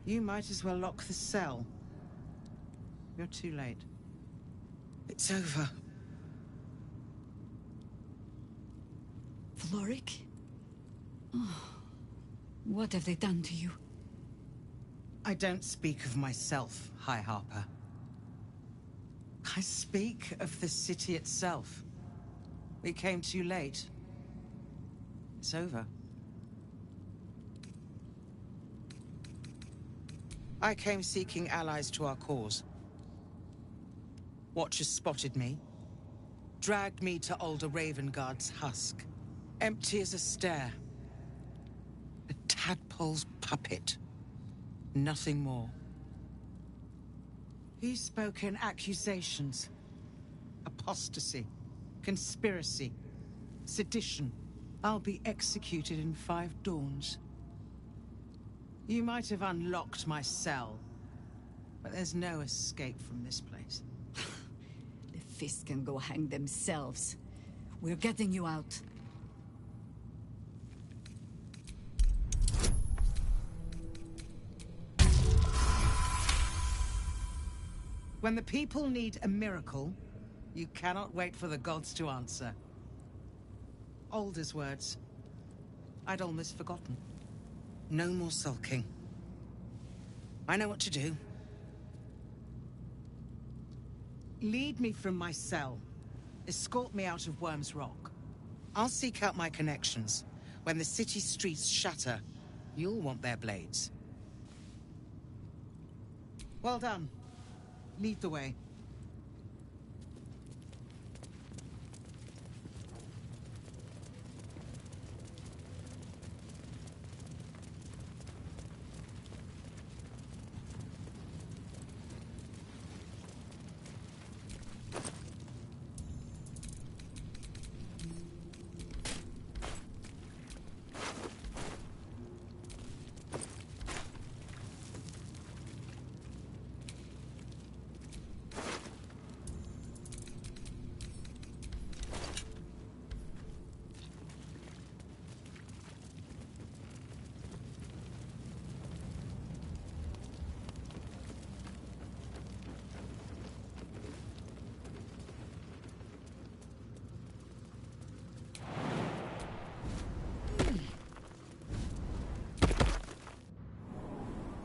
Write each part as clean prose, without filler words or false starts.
You might as well lock the cell. You're too late. It's over. Floric? Oh, what have they done to you? I don't speak of myself, High Harper. I speak of the city itself. We came too late. It's over. I came seeking allies to our cause. Watchers spotted me, dragged me to Older Ravenguard's husk, empty as a stare. A tadpole's puppet. Nothing more. He's spoken accusations. Apostasy, conspiracy, sedition. I'll be executed in 5 dawns. You might have unlocked my cell, but there's no escape from this place. The fists can go hang themselves. We're getting you out. When the people need a miracle, you cannot wait for the gods to answer. Alder's words. I'd almost forgotten. No more sulking. I know what to do. Lead me from my cell. Escort me out of Worm's Rock. I'll seek out my connections. When the city streets shatter, you'll want their blades. Well done. Lead the way.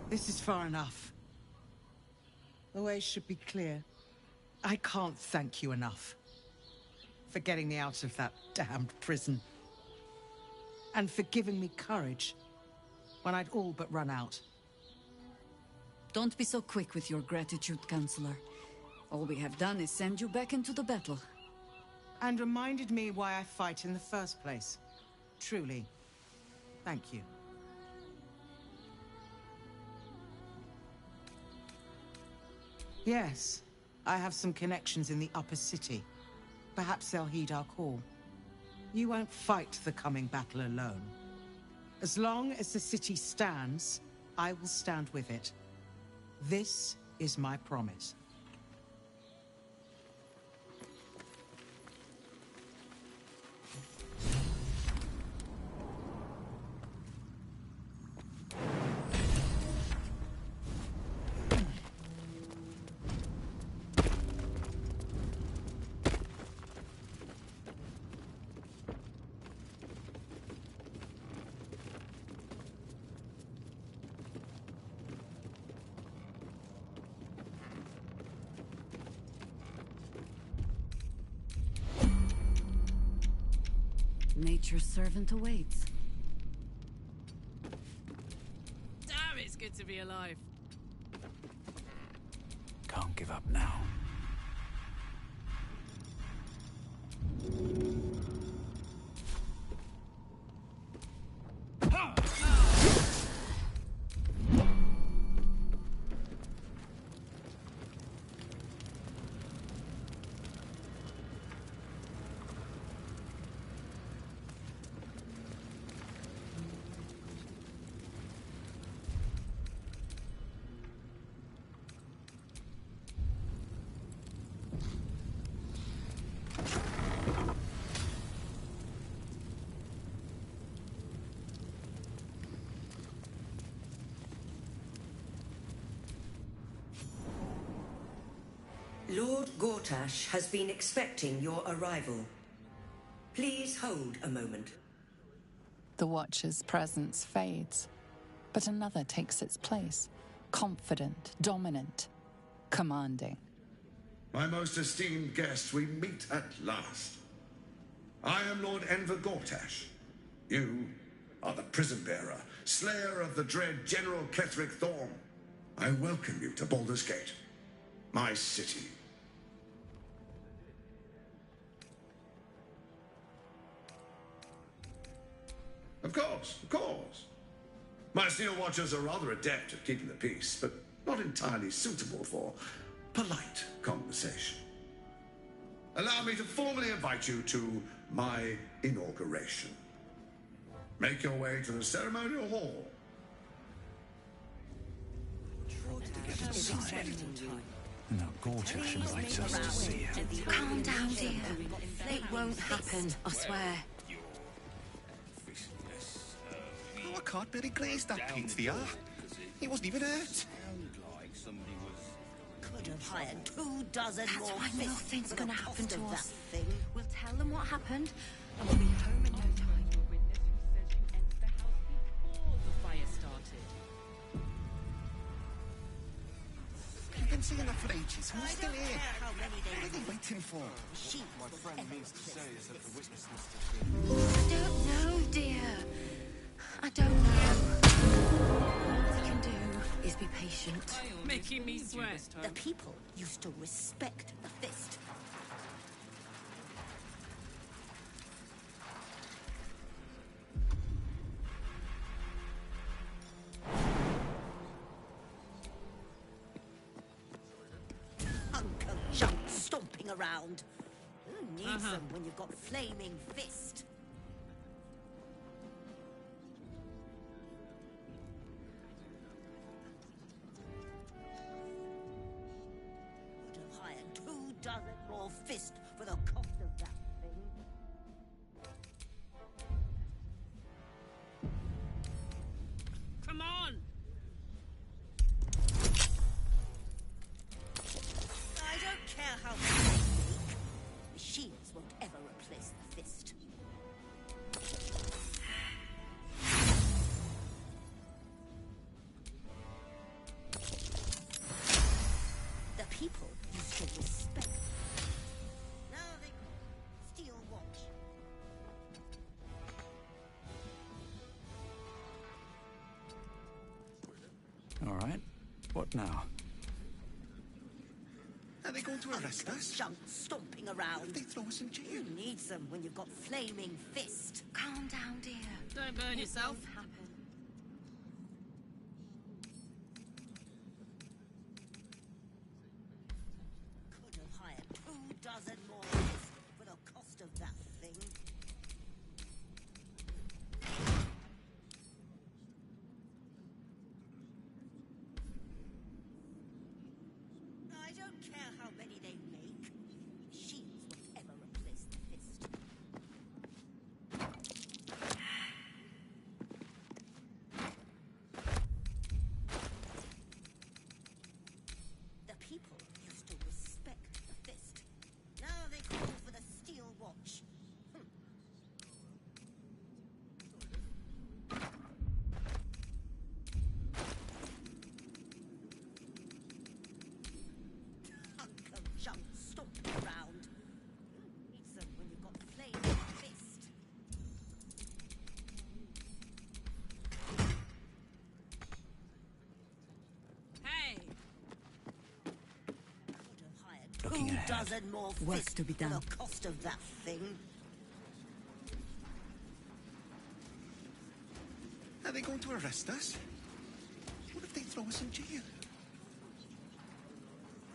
This is far enough. The way should be clear. I can't thank you enough for getting me out of that damned prison. And for giving me courage when I'd all but run out. Don't be so quick with your gratitude, Counselor. All we have done is send you back into the battle. And reminded me why I fight in the first place. Truly, thank you. Yes, I have some connections in the upper city. Perhaps they'll heed our call. You won't fight the coming battle alone. As long as the city stands, I will stand with it. This is my promise. Nature's servant awaits. Damn, it's good to be alive. Can't give up now. Lord Gortash has been expecting your arrival. Please hold a moment. The Watcher's presence fades, but another takes its place. Confident, dominant, commanding. My most esteemed guest, we meet at last. I am Lord Enver Gortash. You are the prison bearer, slayer of the dread General Ketheric Thorm. I welcome you to Baldur's Gate, my city. Of course, of course. My Steel Watchers are rather adept at keeping the peace, but not entirely suitable for polite conversation. Allow me to formally invite you to my inauguration. Make your way to the ceremonial hall. No, Gortash invites us to see her. Calm down, dear. It won't happen, I swear. Oh, I can't really glaze that Pete the art. He wasn't even hurt. Could have hired 24 That's why nothing's gonna happen to us. We'll tell them what happened, and we'll be home in no time. You've been saying that for ages. Who's still here? What are they waiting for? My friend means to say is that the witness must have been... I don't know, dear. I don't know. All we can do is be patient. Making me sweat. The people used to respect the fist. Uncle junk stomping around. Who needs them when you've got flaming fist? Hired 24 more fist for the cost of that thing. Come on! I don't care how much they make. Machines won't ever replace the fist. The people used to respect. Now they steal watch. All right. What now? Are they going to arrest us? Junk stomping around. They throw us in jail. Who needs them when you've got flaming fist? Calm down, dear. Don't burn yourself. It won't happen. Could have hired 24 more fists for the cost of that thing. I don't care how many they make. Machines won't ever replace the fist. The people used to respect the fist. Now they call for the steel watch. Hunk of junk stomping around. Who needs them when you've got flaming fist? Hey! Could have hired Looking ahead. 24 more Work fists to be for done. the cost of that thing. Are they going to arrest us? What if they throw us in jail?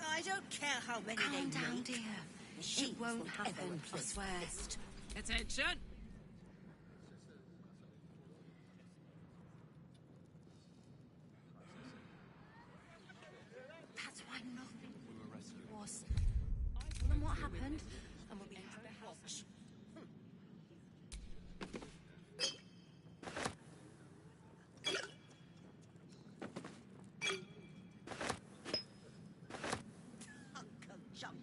I don't care how many Calm they down, make. dear. Machines It won't won't ever happen, I replace swear. the fist. Attention! That's why nothing was. Tell them what happened, and we'll be home to watch. Hunk of junk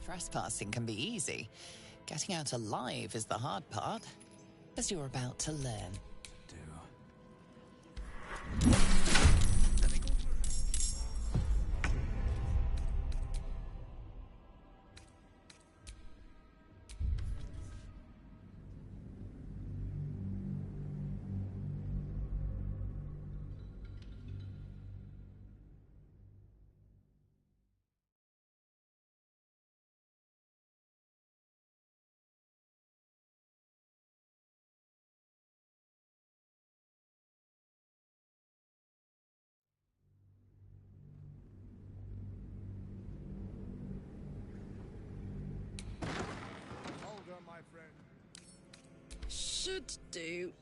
Trespassing can be easy. Getting out alive is the hard part, as you're about to learn. Should do.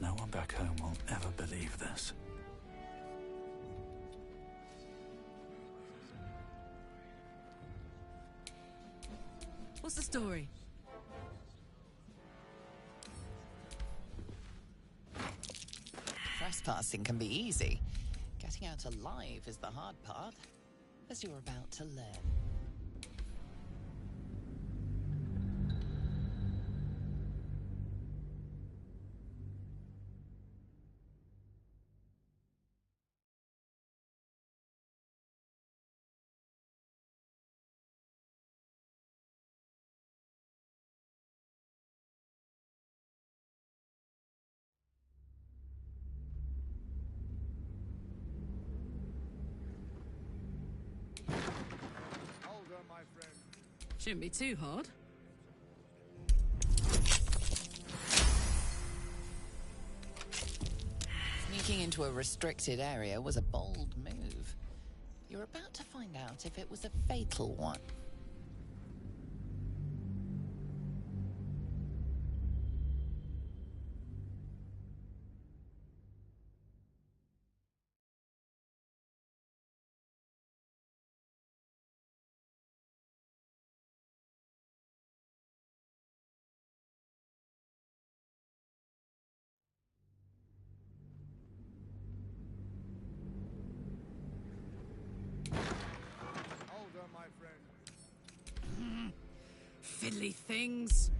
No one back home will ever believe this. What's the story? Trespassing can be easy. Getting out alive is the hard part, as you're about to learn. Shouldn't be too hard. Sneaking into a restricted area was a bold move. You're about to find out if it was a fatal one. Fiddly things.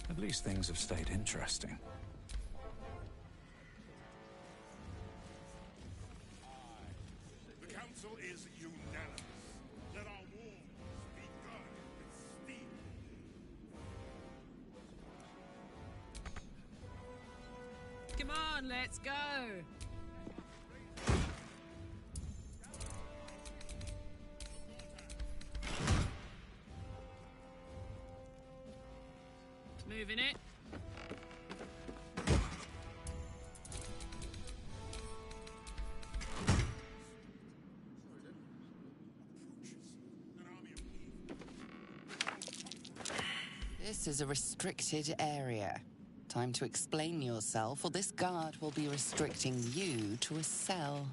At least things have stayed interesting. The council is unanimous. Let our walls be guarded with steel. Come on, let's go. Moving it. This is a restricted area. Time to explain yourself, or this guard will be restricting you to a cell.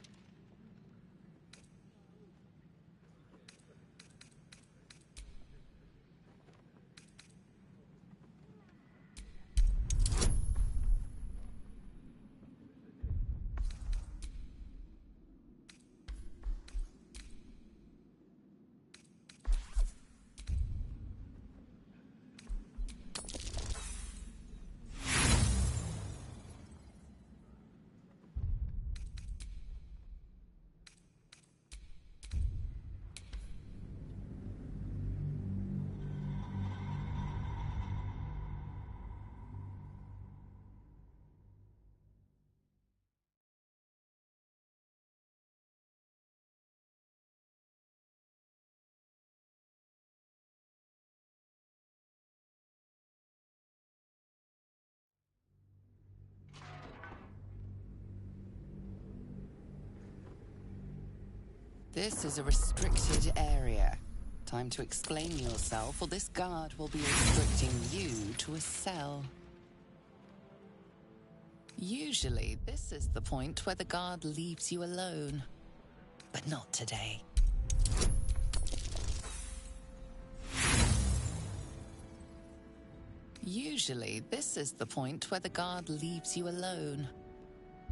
This is a restricted area. Time to explain yourself, or this guard will be restricting you to a cell. Usually, this is the point where the guard leaves you alone. But not today. Usually, this is the point where the guard leaves you alone.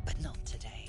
But not today.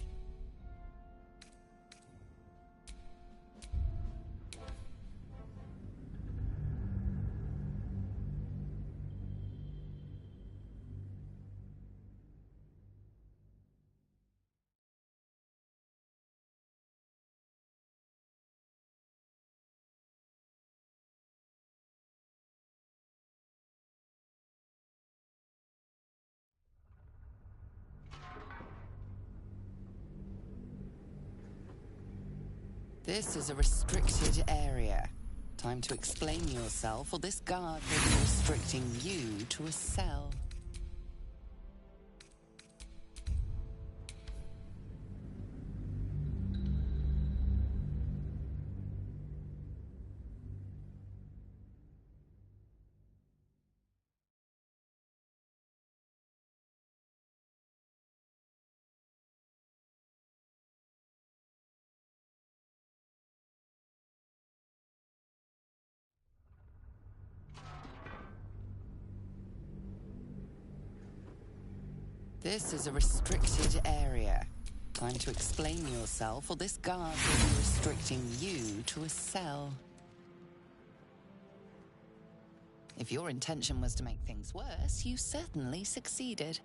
This is a restricted area. Time to explain yourself, or this guard will be restricting you to a cell. This is a restricted area. Time to explain yourself, or this guard will be restricting you to a cell. If your intention was to make things worse, you certainly succeeded.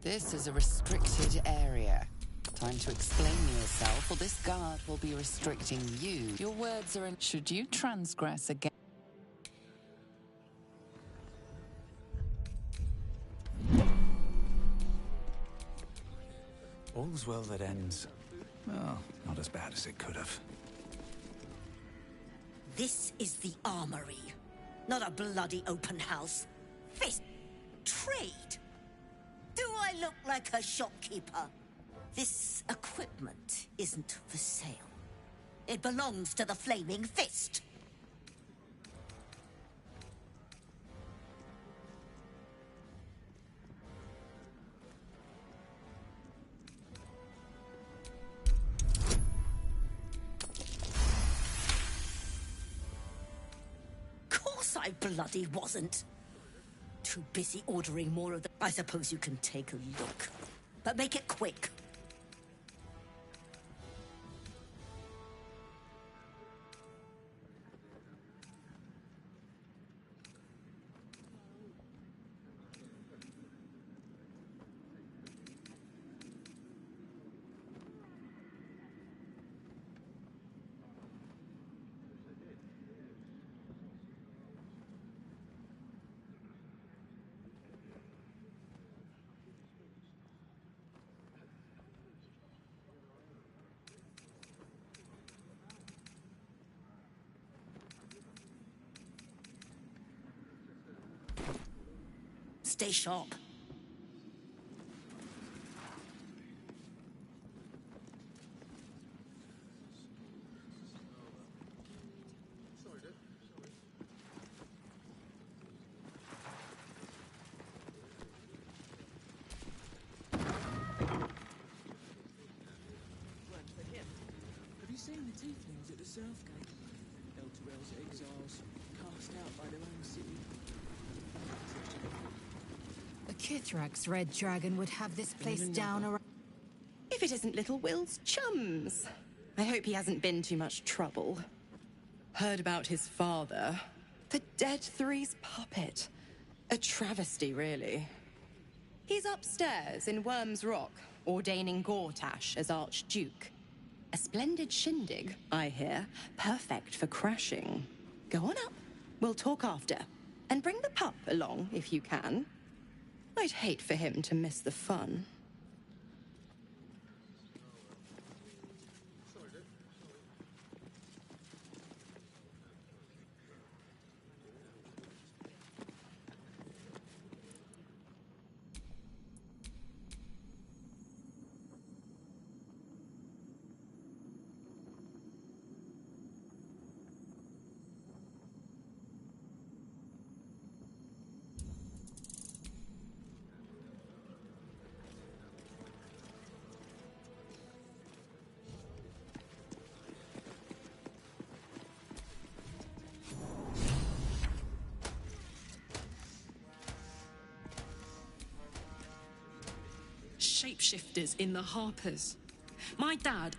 This is a restricted area. Time to explain yourself, or this guard will be restricting you. Your words are in... Should you transgress again? All's well that ends. Well, not as bad as it could have. This is the armory, not a bloody open house. This trade. Do I look like a shopkeeper? This equipment isn't for sale. It belongs to the Flaming Fist. Course I bloody wasn't. Too busy ordering more of the... I suppose you can take a look, but make it quick. Stay sharp. Have you seen the tieflings at the Southgate? Elturel's exiles, cast out by their own city. The Kithrak's red dragon would have this place down around... If it isn't little Will's chums. I hope he hasn't been too much trouble. Heard about his father. The Dead Three's puppet. A travesty, really. He's upstairs in Worm's Rock, ordaining Gortash as Archduke. A splendid shindig, I hear. Perfect for crashing. Go on up. We'll talk after. And bring the pup along, if you can. I'd hate for him to miss the fun. Shapeshifters in the Harpers. My dad...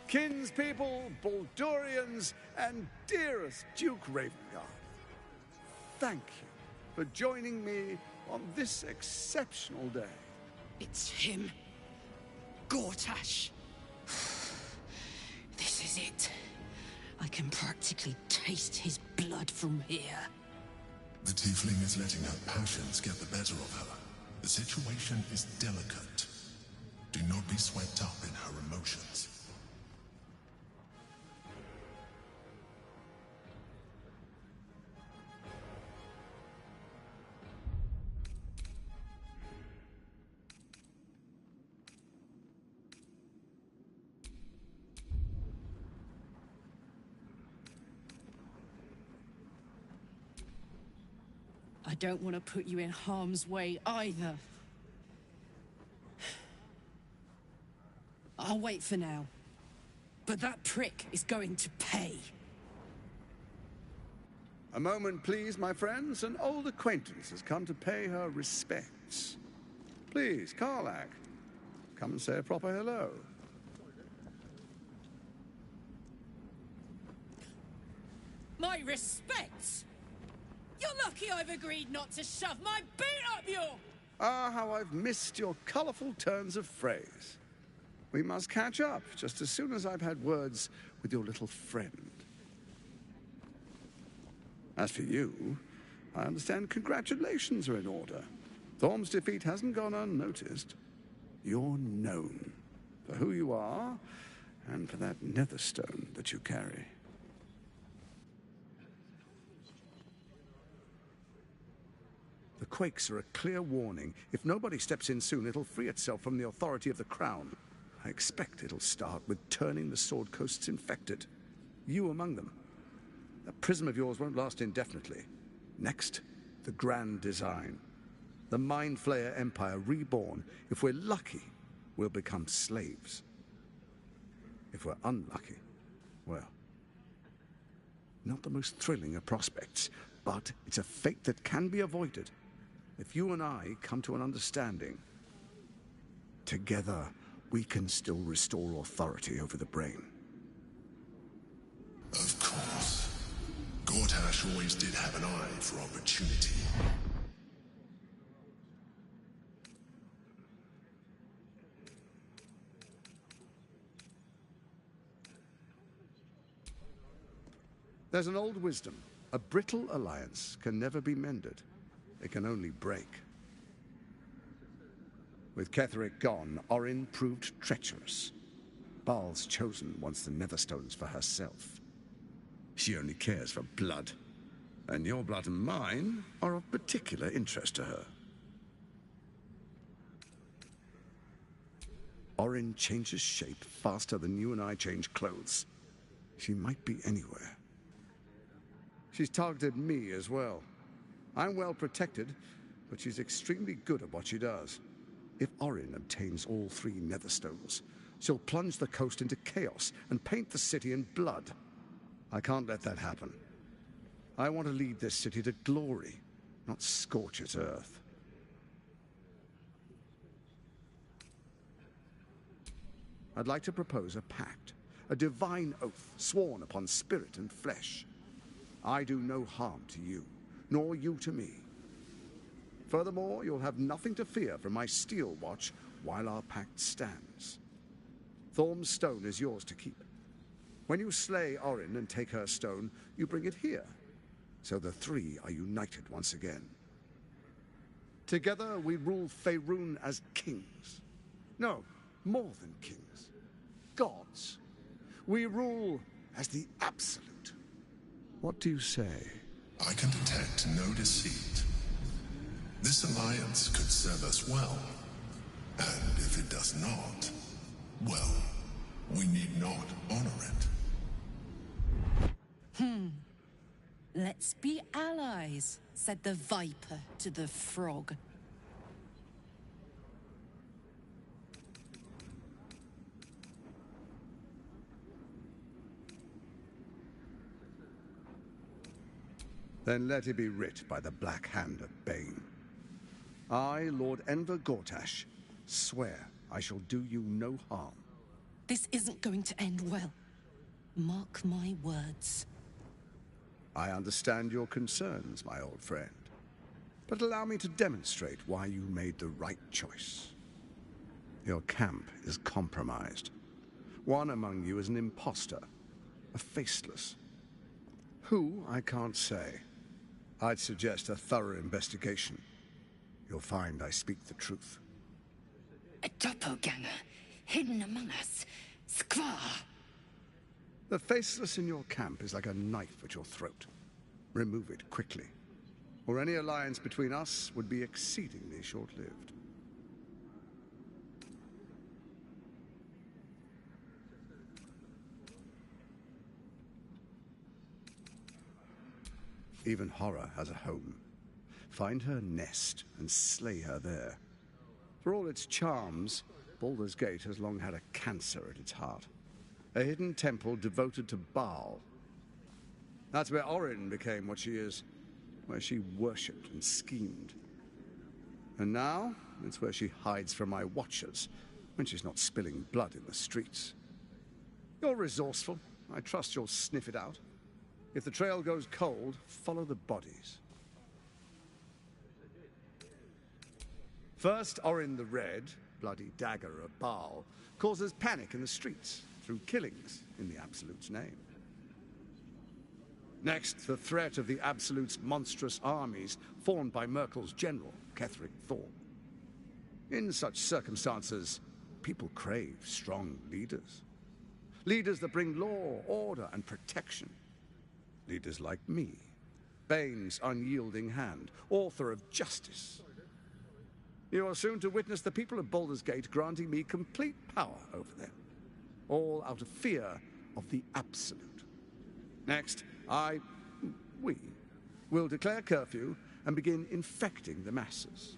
Kinspeople, Baldurians, and dearest Duke Ravengard, thank you for joining me on this exceptional day. It's him. Gortash. This is it. I can practically taste his blood from here. The tiefling is letting her passions get the better of her. The situation is delicate. Do not be swept up in her emotions. I don't want to put you in harm's way either. I'll wait for now. But that prick is going to pay. A moment, please, my friends. An old acquaintance has come to pay her respects. Please, Karlach, come and say a proper hello. My respects? You're lucky I've agreed not to shove my boot up your... Ah, how I've missed your colourful turns of phrase. We must catch up just as soon as I've had words with your little friend. As for you, I understand congratulations are in order. Thorm's defeat hasn't gone unnoticed. You're known for who you are and for that netherstone that you carry. The quakes are a clear warning. If nobody steps in soon, it'll free itself from the authority of the Crown. I expect it'll start with turning the Sword Coasts infected. You among them. That prism of yours won't last indefinitely. Next, the grand design. The Mind Flayer Empire reborn. If we're lucky, we'll become slaves. If we're unlucky, well, not the most thrilling of prospects, but it's a fate that can be avoided. If you and I come to an understanding, together we can still restore authority over the brain. Of course. Gortash always did have an eye for opportunity. There's an old wisdom. A brittle alliance can never be mended. It can only break. With Ketheric gone, Orin proved treacherous. Baal's chosen wants the Netherstones for herself. She only cares for blood. And your blood and mine are of particular interest to her. Orin changes shape faster than you and I change clothes. She might be anywhere. She's targeted me as well. I'm well protected, but she's extremely good at what she does. If Orin obtains all 3 Netherstones, she'll plunge the coast into chaos and paint the city in blood. I can't let that happen. I want to lead this city to glory, not scorch its earth. I'd like to propose a pact, a divine oath sworn upon spirit and flesh. I do no harm to you, nor you to me. Furthermore, you'll have nothing to fear from my steel watch while our pact stands. Thorm's stone is yours to keep. When you slay Orin and take her stone, you bring it here, so the three are united once again. Together we rule Faerun as kings. No, more than kings. Gods. We rule as the Absolute. What do you say? I can detect no deceit. This alliance could serve us well. And if it does not, well, we need not honor it. Let's be allies, said the viper to the frog. Then let it be writ by the black hand of Bane. I, Lord Enver Gortash, swear I shall do you no harm. This isn't going to end well. Mark my words. I understand your concerns, my old friend. But allow me to demonstrate why you made the right choice. Your camp is compromised. One among you is an imposter, a faceless. Who, I can't say. I'd suggest a thorough investigation. You'll find I speak the truth. A doppelganger, hidden among us. Skvar! The faceless in your camp is like a knife at your throat. Remove it quickly, or any alliance between us would be exceedingly short-lived. Even horror has a home. Find her nest and slay her there. For all its charms, Baldur's Gate has long had a cancer at its heart. A hidden temple devoted to Baal. That's where Orin became what she is, where she worshipped and schemed. And now, it's where she hides from my watchers, when she's not spilling blood in the streets. You're resourceful. I trust you'll sniff it out. If the trail goes cold, follow the bodies. First, Orin the Red, bloody dagger of Baal, causes panic in the streets through killings in the Absolute's name. Next, the threat of the Absolute's monstrous armies formed by Merkel's general, Ketheric Thorm. In such circumstances, people crave strong leaders. Leaders that bring law, order, and protection. Leaders like me, Bane's unyielding hand, author of justice. You are soon to witness the people of Baldur's Gate granting me complete power over them, all out of fear of the Absolute. Next, we will declare curfew and begin infecting the masses.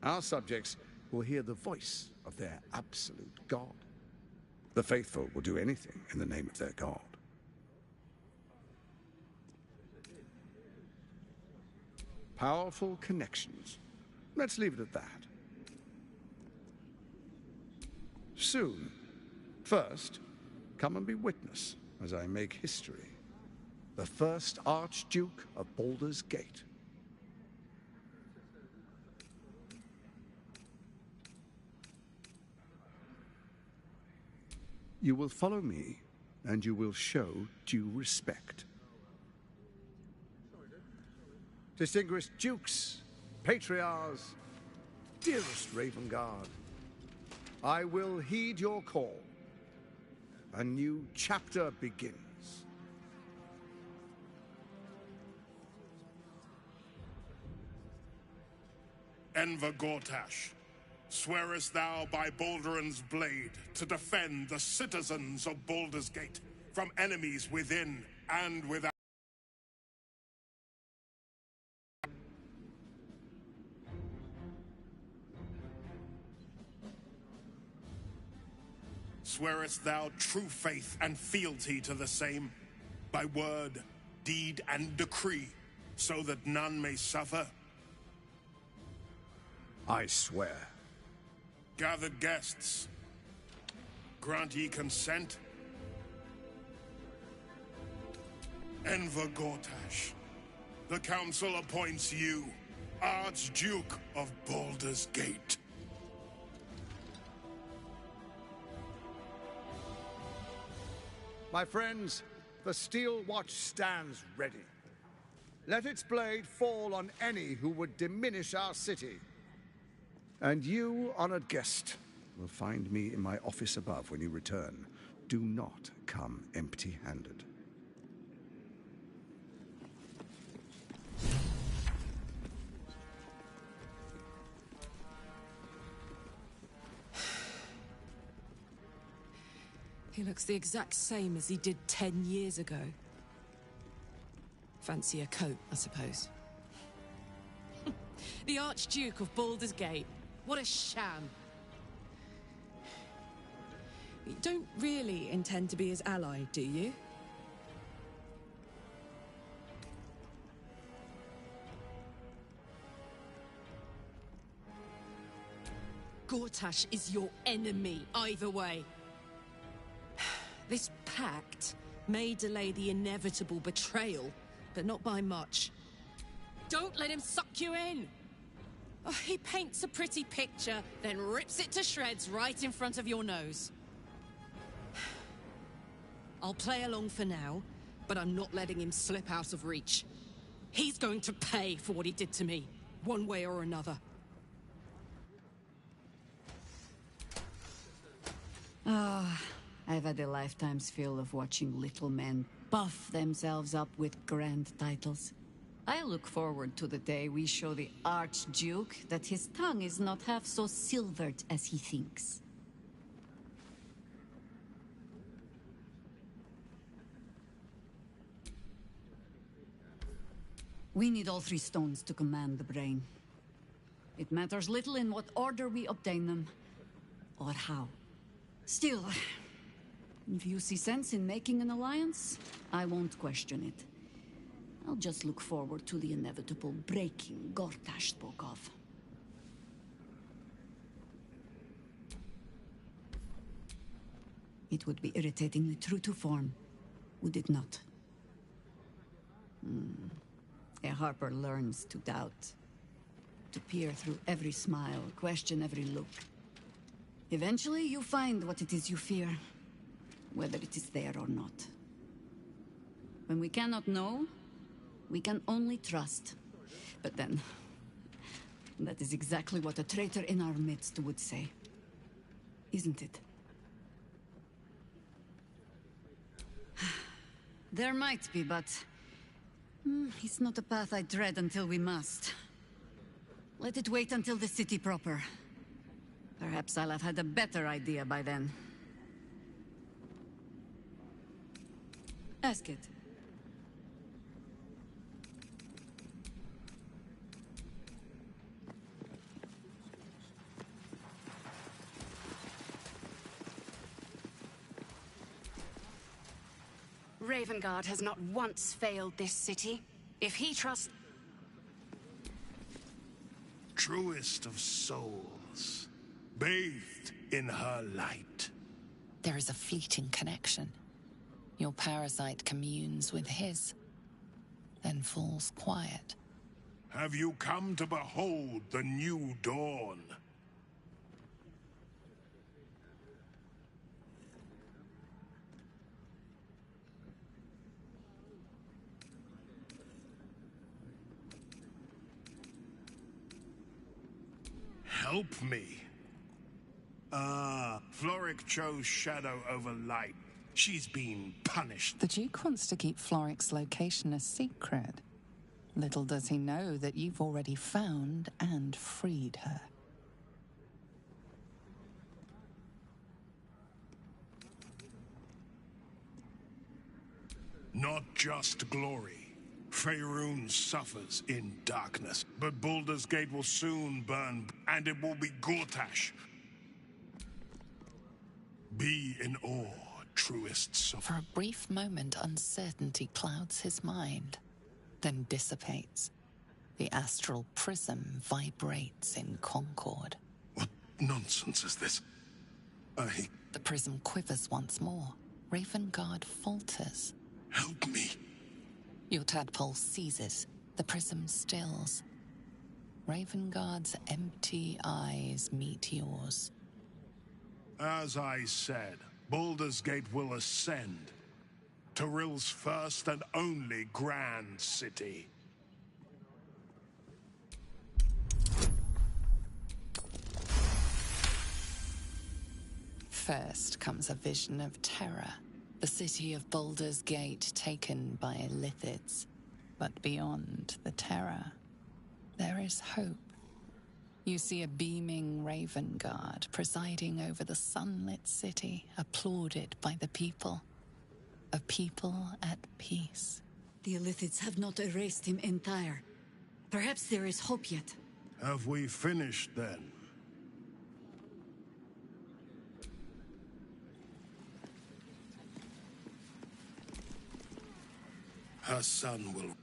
Our subjects will hear the voice of their absolute God. The faithful will do anything in the name of their God. Powerful connections. Let's leave it at that. Soon. First, come and be witness as I make history. The first Archduke of Baldur's Gate. You will follow me, and you will show due respect. Distinguished dukes, patriarchs, dearest Ravengard, I will heed your call. A new chapter begins. Enver Gortash, swearest thou by Balduran's blade to defend the citizens of Baldur's Gate from enemies within and without? Swearest thou true faith and fealty to the same, by word, deed, and decree, so that none may suffer? I swear. Gathered guests, Grant ye consent? Enver Gortash, the Council appoints you Archduke of Baldur's Gate. My friends, the Steel Watch stands ready. Let its blade fall on any who would diminish our city. And you, honored guest, will find me in my office above when you return. Do not come empty-handed. He looks the exact same as he did 10 years ago. Fancy a coat, I suppose. The Archduke of Baldur's Gate. What a sham. You don't really intend to be his ally, do you? Gortash is your enemy, either way. This pact may delay the inevitable betrayal, but not by much. Don't let him suck you in! Oh, he paints a pretty picture, then rips it to shreds right in front of your nose. I'll play along for now, but I'm not letting him slip out of reach. He's going to pay for what he did to me, one way or another. Ah, I've had a lifetime's fill of watching little men buff themselves up with grand titles. I look forward to the day we show the Archduke that his tongue is not half so silvered as he thinks. We need all 3 stones to command the brain. It matters little in what order we obtain them, or how. Still, if you see sense in making an alliance, I won't question it. I'll just look forward to the inevitable breaking Gortash spoke of. It would be irritatingly true to form, would it not? A Harper learns to doubt, to peer through every smile, question every look. Eventually, you find what it is you fear, whether it is there or not. When we cannot know, we can only trust. But then, that is exactly what a traitor in our midst would say. Isn't it? There might be, but it's not a path I tread until we must. Let it wait until the city proper. Perhaps I'll have had a better idea by then. Ask it. Ravengard has not once failed this city. If he trusts... Truest of souls, bathed in her light. There is a fleeting connection. Your parasite communes with his, then falls quiet. Have you come to behold the new dawn? Help me. Floric chose shadow over light. She's been punished. The Duke wants to keep Floric's location a secret. Little does he know that you've already found and freed her. Not just glory. Faerun suffers in darkness, but Baldur's Gate will soon burn, and it will be Gortash. Be in awe, truest soul. For a brief moment, uncertainty clouds his mind, then dissipates. The astral prism vibrates in concord. What nonsense is this? I The prism quivers once more. Ravengard falters. Help me. Your tadpole seizes. The prism stills. Ravengard's empty eyes meet yours. As I said, Baldur's Gate will ascend. Tyrill's first and only grand city. First comes a vision of terror. The city of Baldur's Gate taken by Illithids. But beyond the terror, there is hope. You see a beaming Ravengard presiding over the sunlit city, applauded by the people. A people at peace. The Illithids have not erased him entire. Perhaps there is hope yet. Have we finished then? Her son will...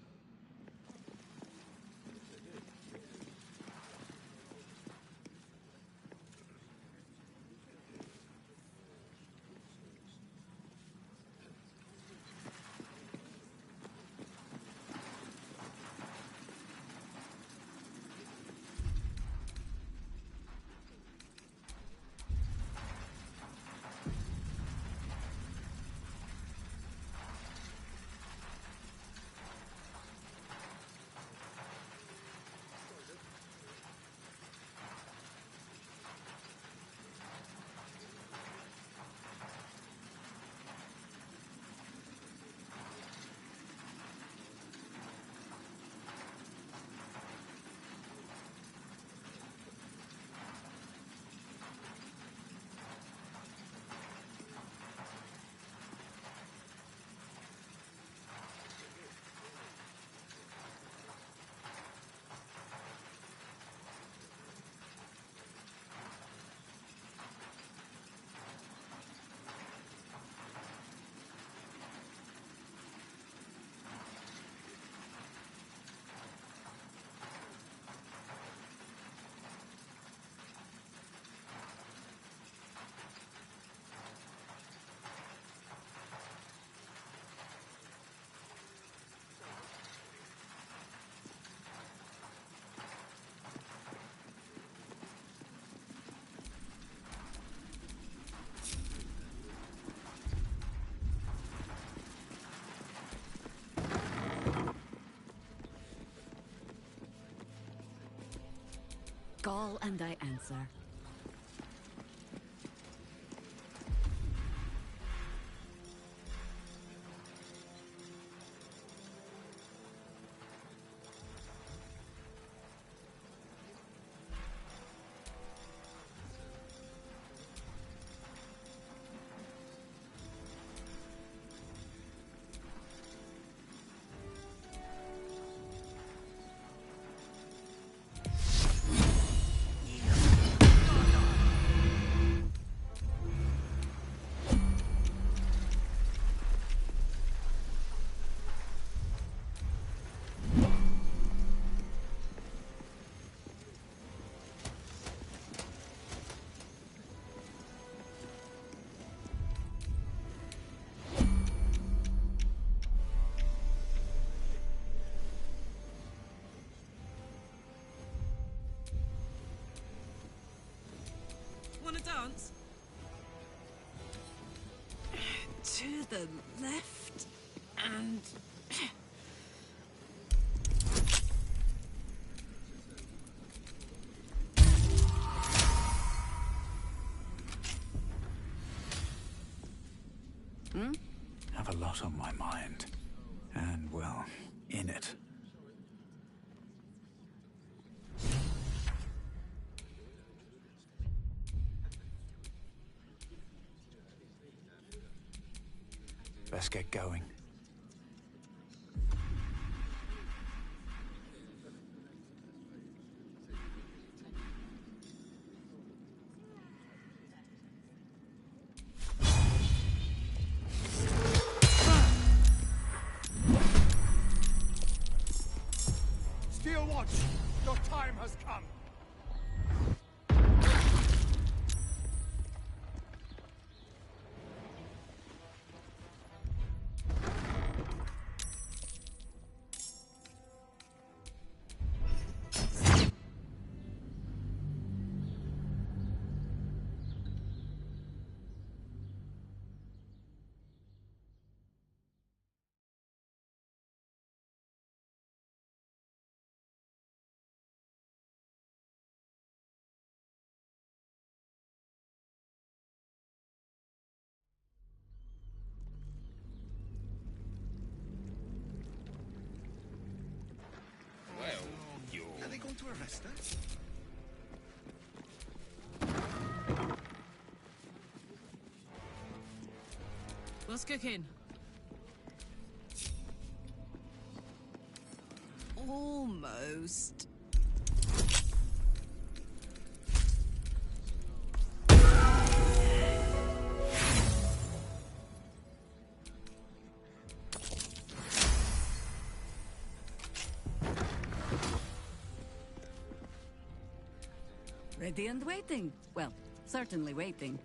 Call and I answer. Want to dance? To the left and... Have a lot on my mind. And, well, in it. Let's get going. Steel Watch, your time has come. to arrest us? What's cooking? Almost. Ready and waiting. Well, certainly waiting.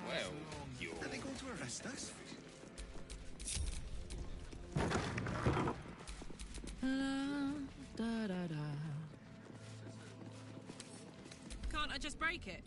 Well, you're... Are they going to arrest us? Can't I just break it?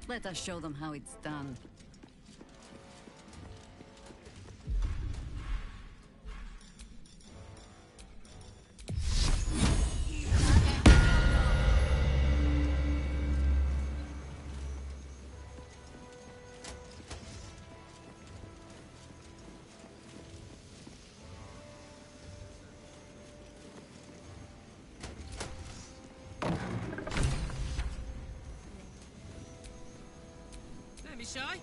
Let us show them how it's done. Don't be shy.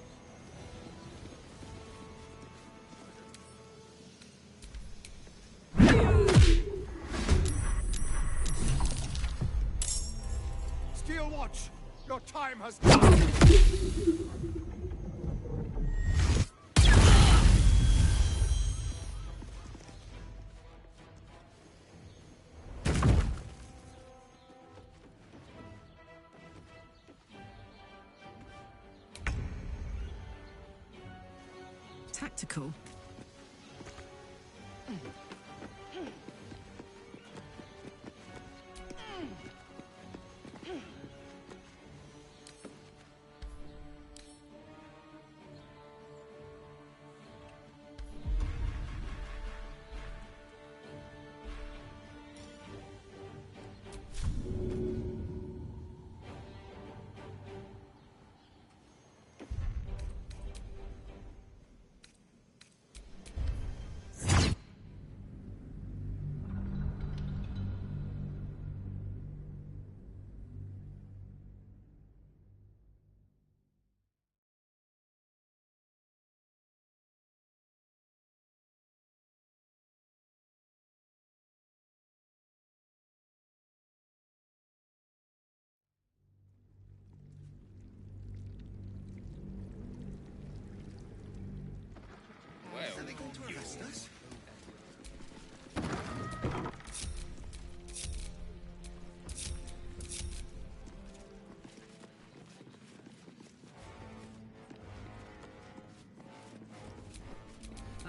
Steel Watch, your time has come. Tactical.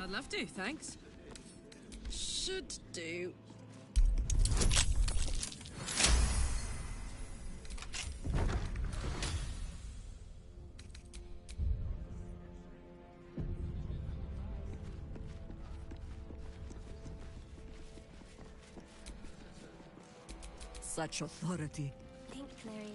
I'd love to, thanks. Should do. Such authority. Thanks, Mary.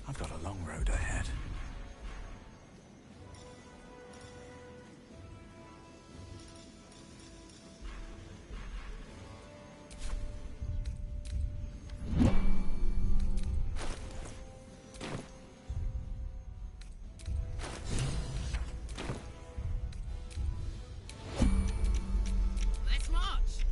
I've got a long road ahead. Let's march!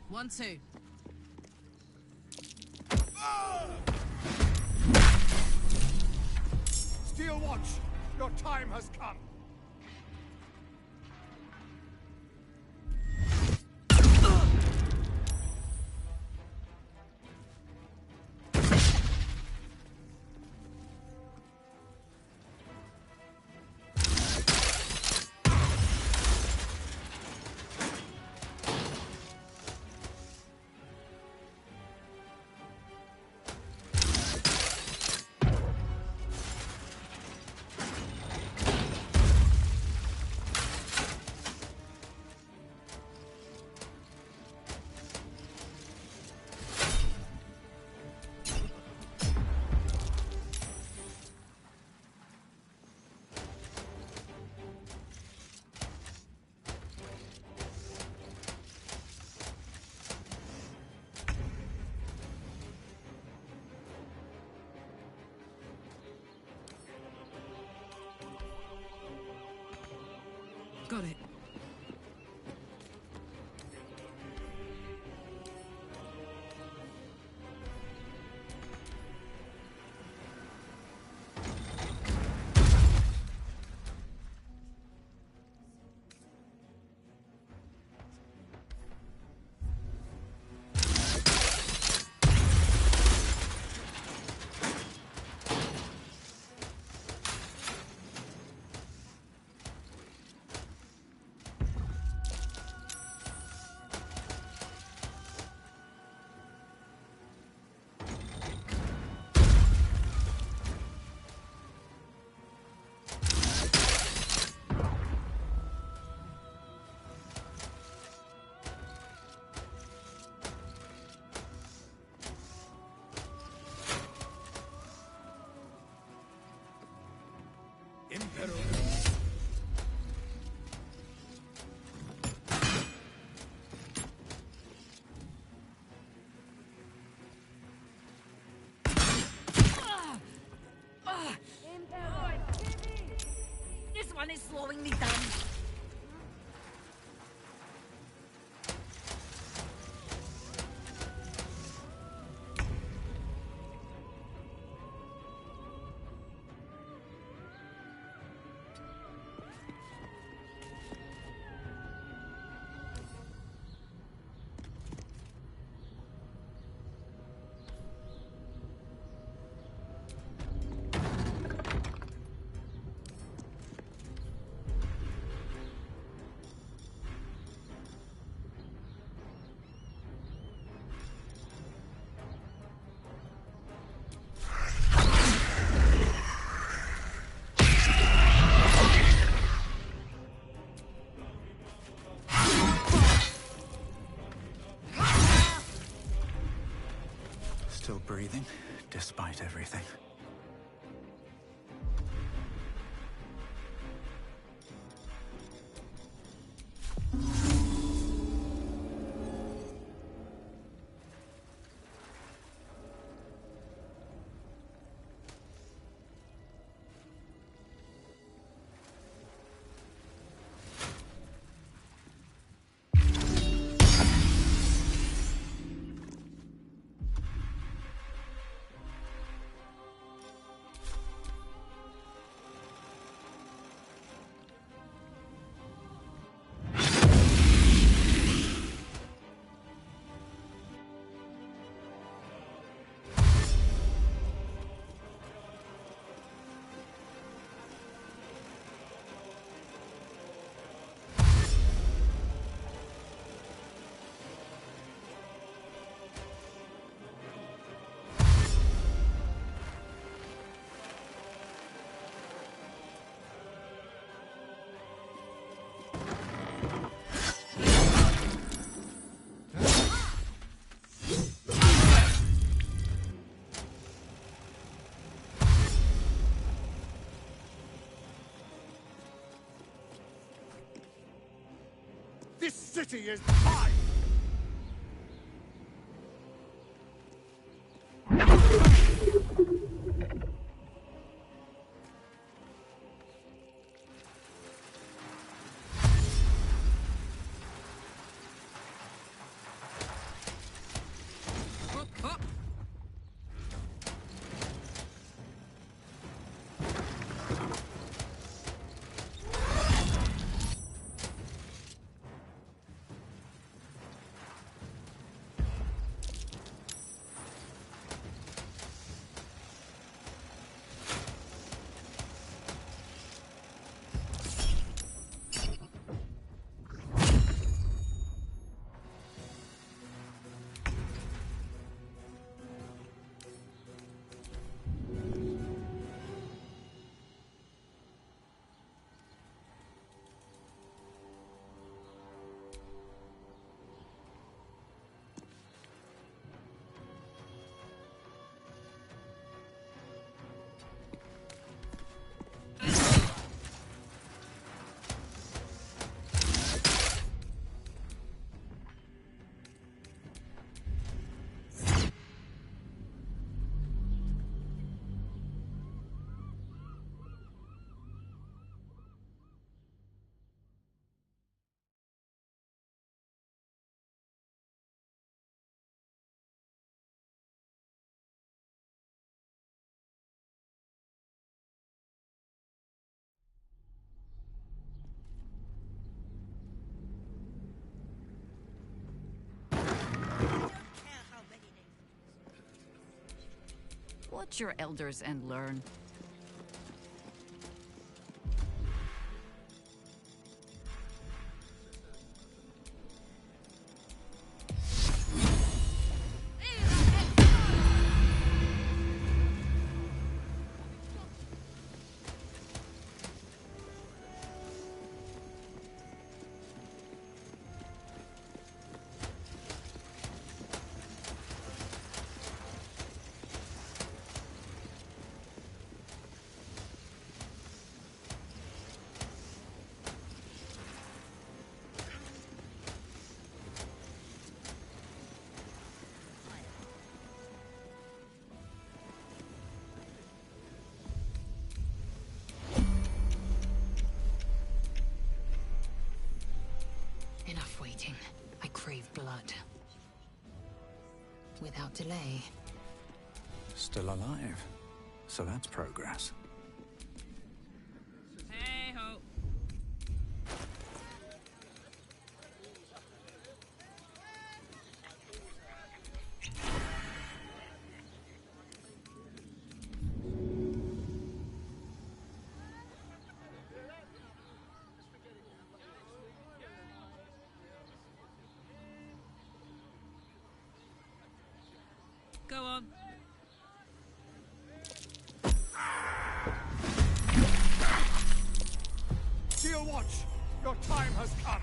One, two. Steel Watch, your time has come. Got it. This one is slowing me down. Still breathing, despite everything. This city is mine! Watch your elders and learn. Enough waiting. I crave blood. Without delay. Still alive. So that's progress. Hey ho. Go on. Steel Watch, your time has come.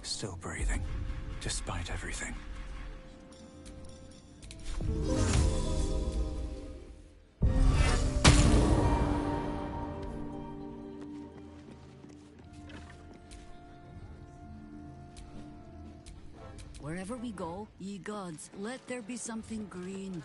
Still breathing, despite everything. Wherever we go, ye gods, let there be something green.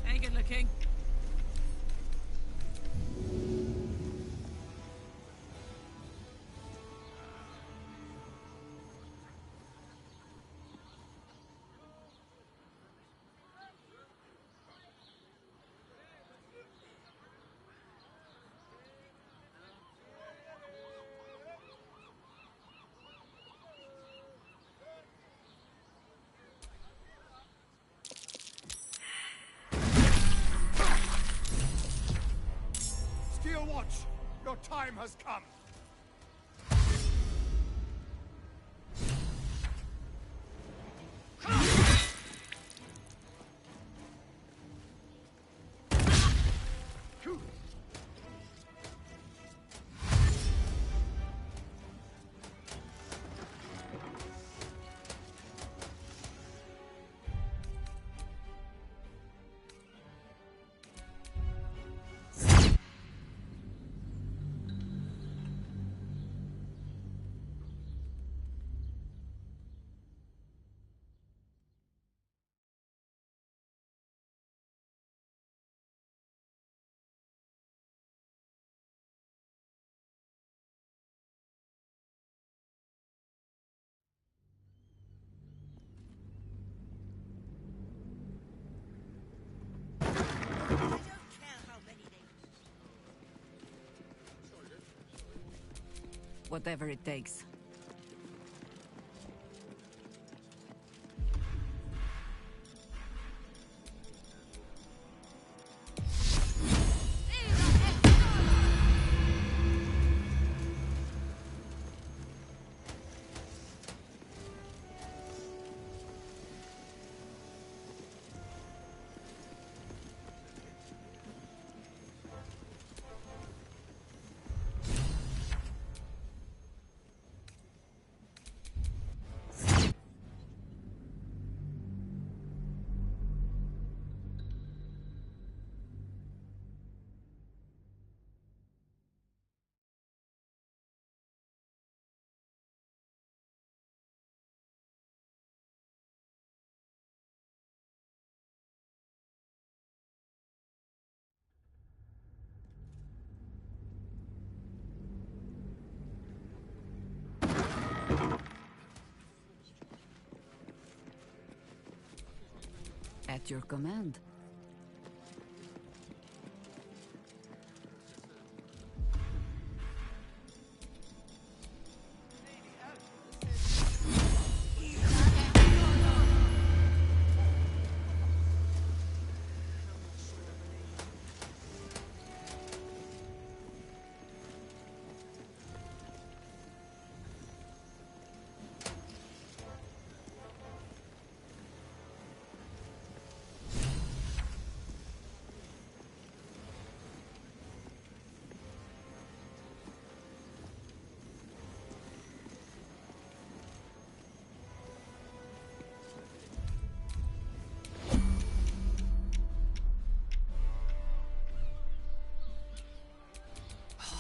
Hey, good looking. Steel Watch, your time has come. Whatever it takes. At your command.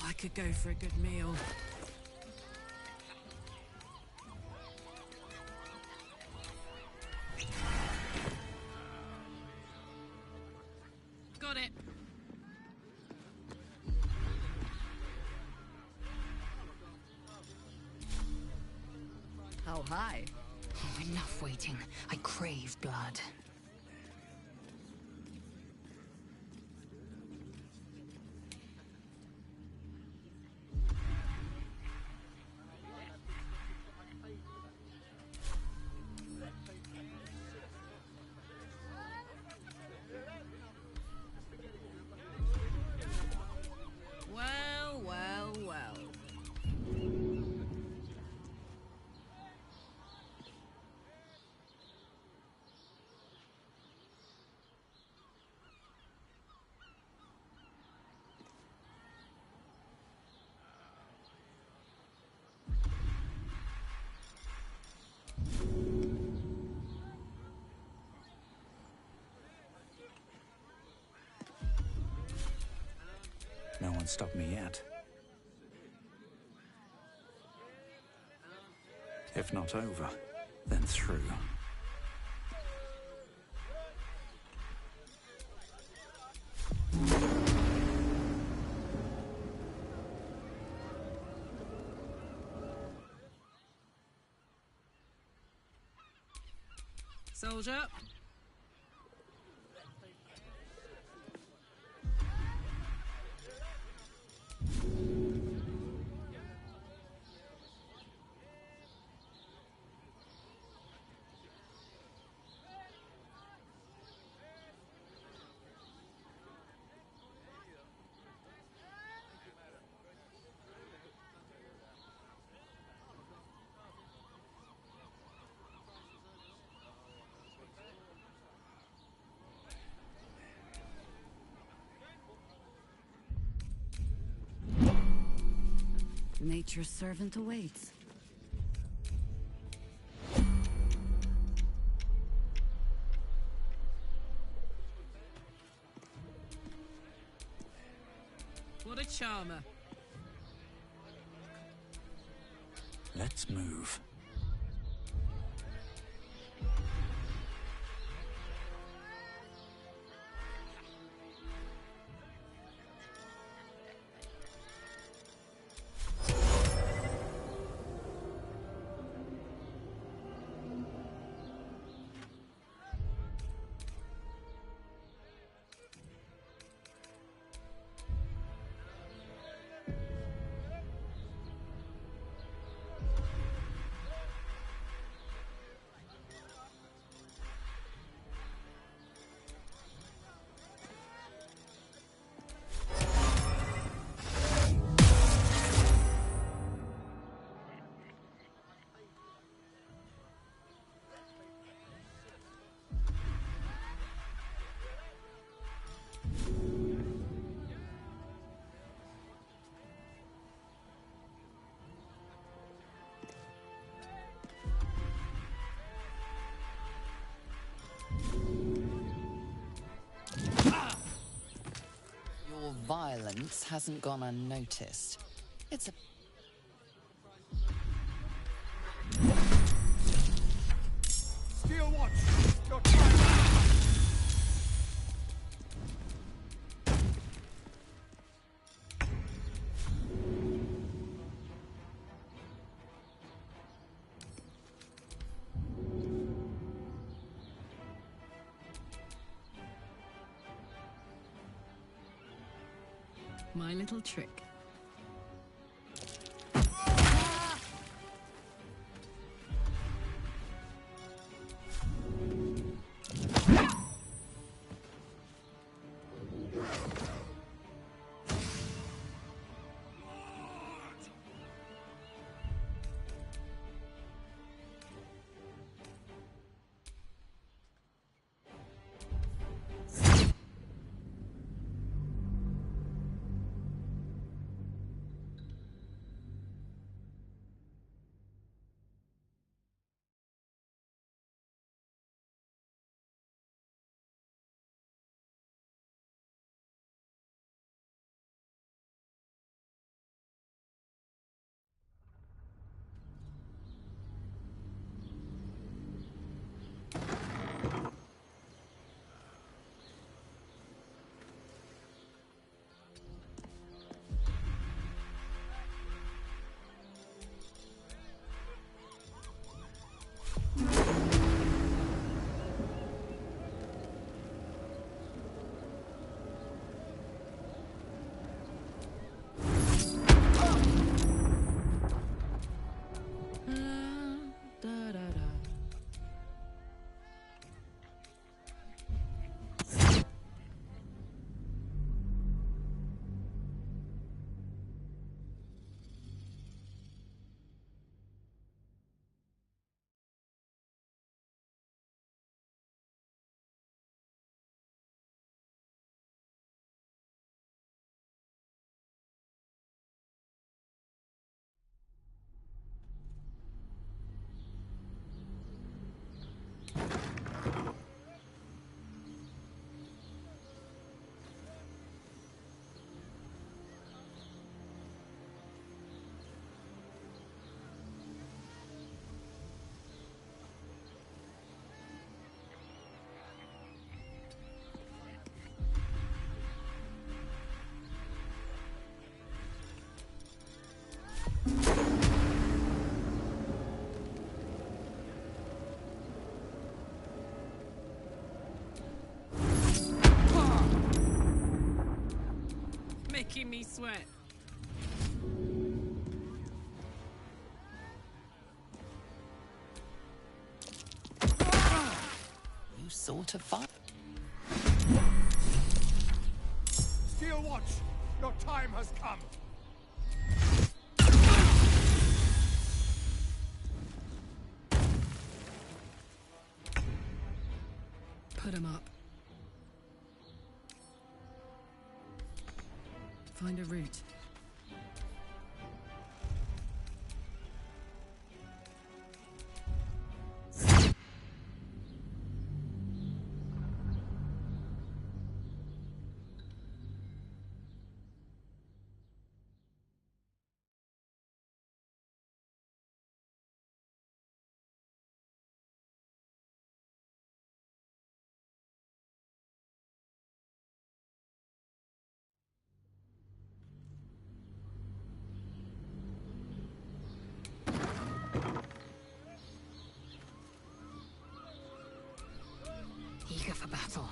I could go for a good meal. Got it. How high? Oh, enough waiting. I crave blood. No one stopped me yet. If not over, then through. Soldier. Nature's servant awaits. What a charmer. Let's move. Your violence hasn't gone unnoticed. It's a... Steel watch! Your time! My little trick. Making me sweat. You sort of fun. Steel Watch, your time has come. Put him up. Find a route. Eager for battle.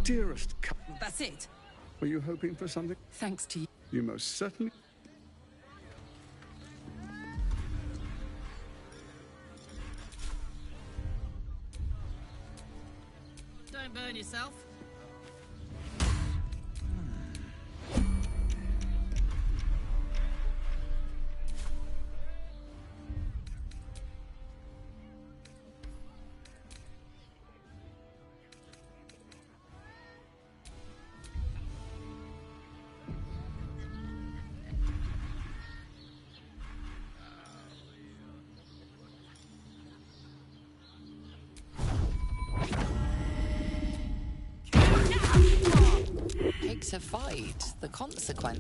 Dearest That's it. were you hoping for something? Thanks to you. You most certainly... Don't burn yourself. Pick to fight, the consequence.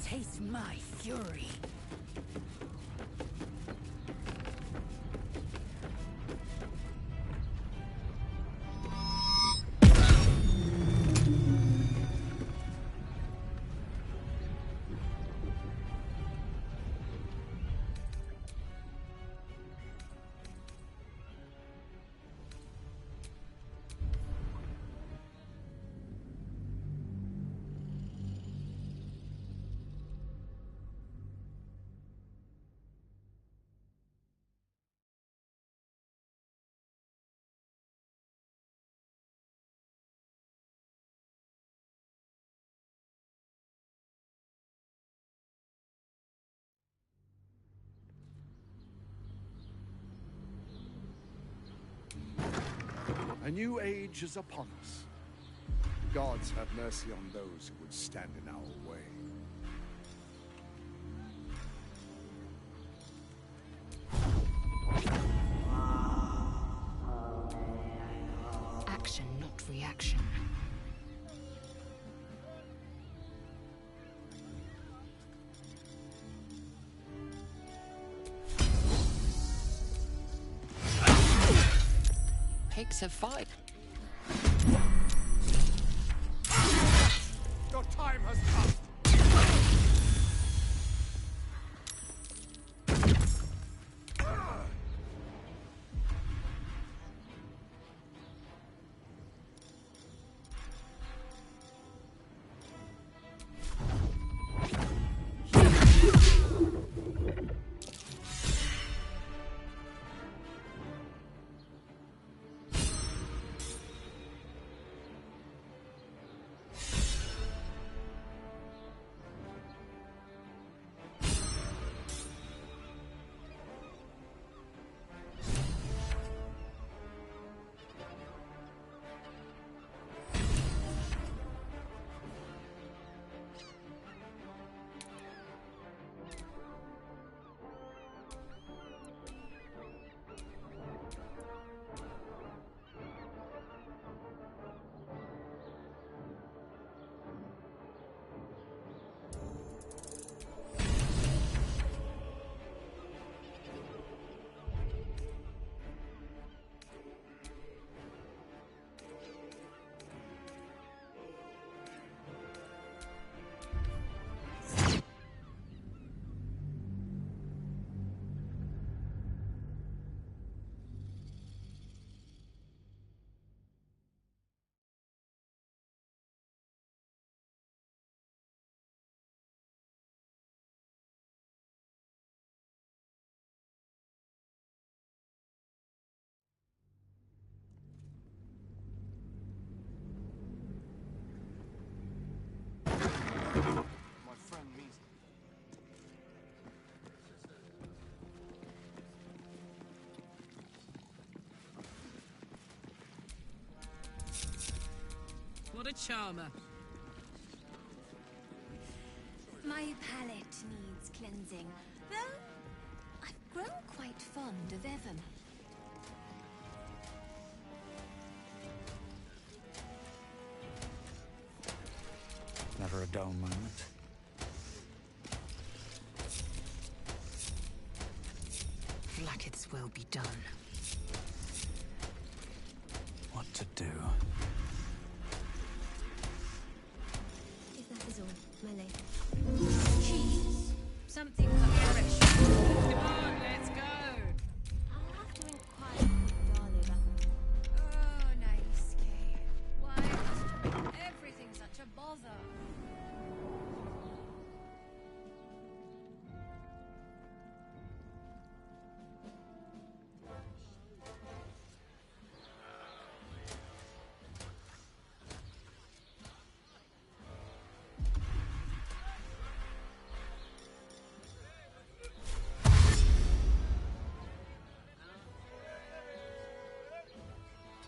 Taste my fury. A new age is upon us. Gods have mercy on those who would stand in our way. Action, not reaction. Pick to fight. Your time has come. a charmer. My palate needs cleansing, though I've grown quite fond of Evermead. Never a dull moment. Blacketh's will be done. What to do? If that is all, my lady. Cheese? Something fresh. Come on, let's go. I'll have to inquire with Darley about... Oh, nice, Kay. Why, everything's such a bother.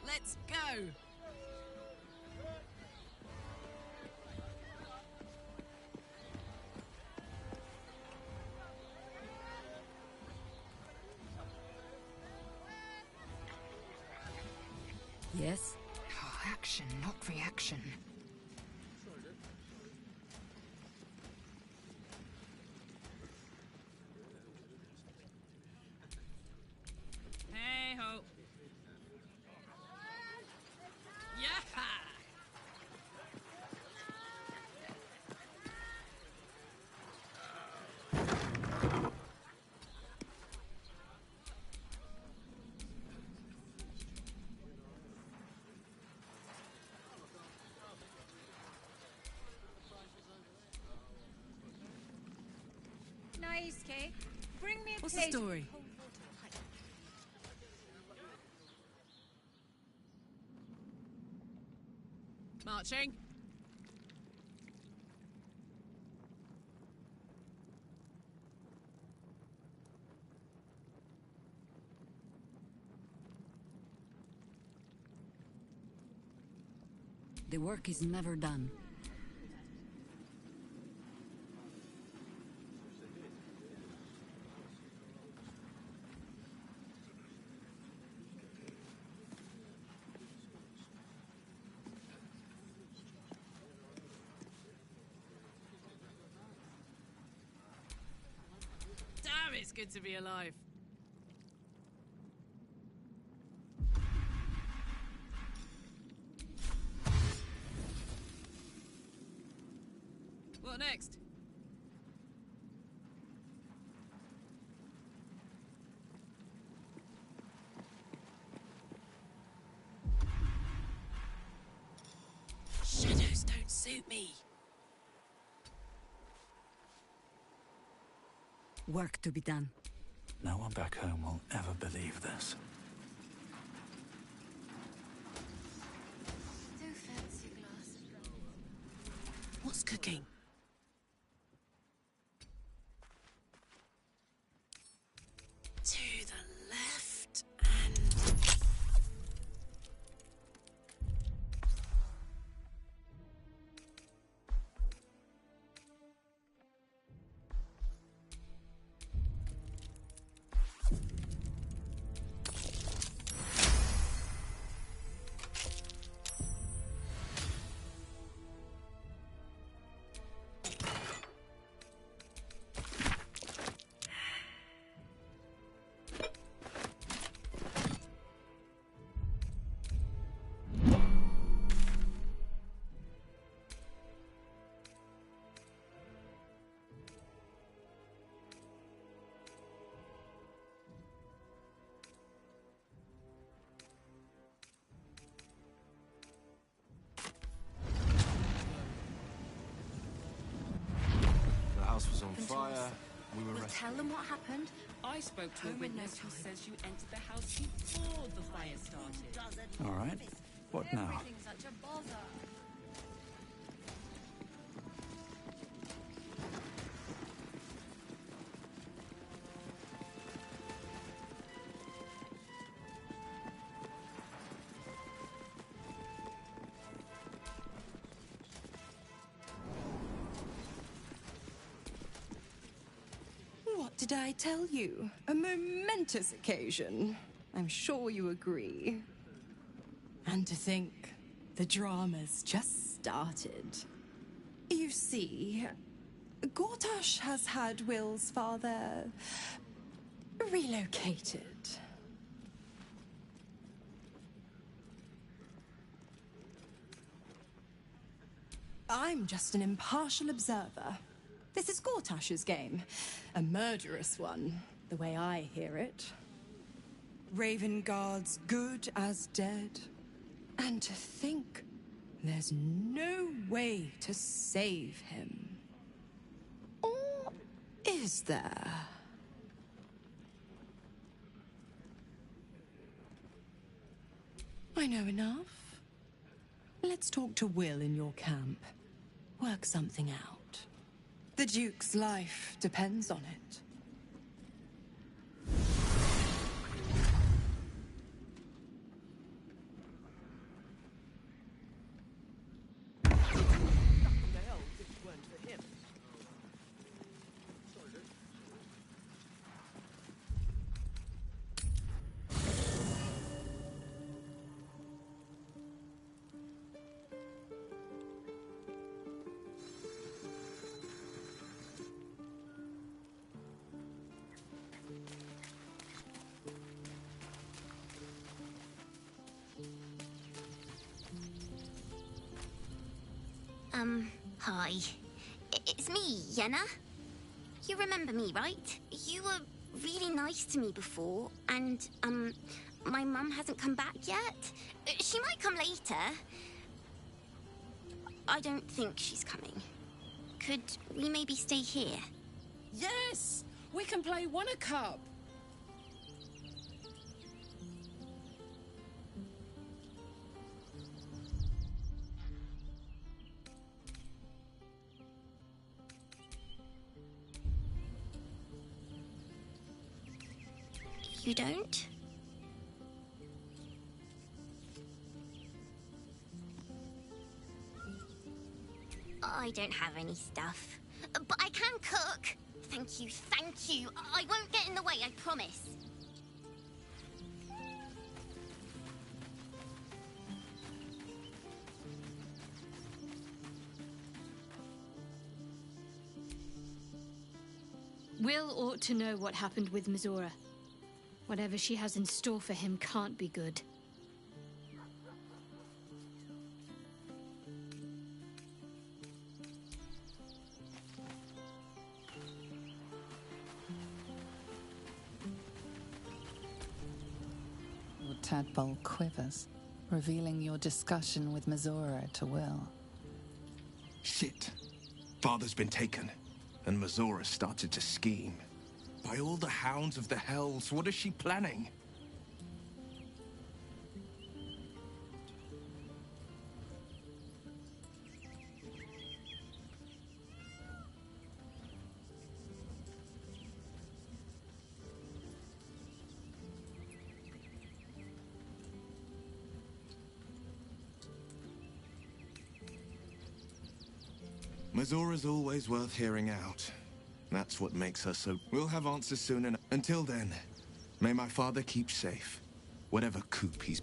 Let's go. Yes? Oh, action, not reaction. Hey ho. Yeah. Nice, Kay. Bring me a What's the plate of story? cold water. Marching. The work is never done. Damn, it's good to be alive. What next? Shadows don't suit me. Work to be done. No one back home will ever believe this. Do fancy a glass of rum. What's cooking? To the left and... The house was on fire. We were We'll rescued. tell them what happened. I spoke to a witness who says you entered the house before the fire started. All right. What now? Everything's such a bother. What did I tell you? A momentous occasion. I'm sure you agree. And to think, the drama's just started. You see, Gortash has had Will's father relocated. I'm just an impartial observer. This is Gortash's game. A murderous one, the way I hear it. Ravenguard's good as dead. And to think, there's no way to save him. Or is there? I know enough. Let's talk to Will in your camp. Work something out. The Duke's life depends on it. Hi. It's me, Yenna. You remember me, right? You were really nice to me before, and, my mum hasn't come back yet. She might come later. I don't think she's coming. Could we maybe stay here? Yes! We can play Wanna Cup. You don't? I don't have any stuff. But I can cook! Thank you, thank you. I won't get in the way, I promise. Will ought to know what happened with Mizora. Whatever she has in store for him can't be good. Your tadpole quivers, revealing your discussion with Mizora to Will. Shit. Father's been taken, and Mizora started to scheme. By all the hounds of the hells, what is she planning? Mizora's always worth hearing out. That's what makes her so... We'll have answers soon enough. Until then, may my father keep safe. Whatever coop he's...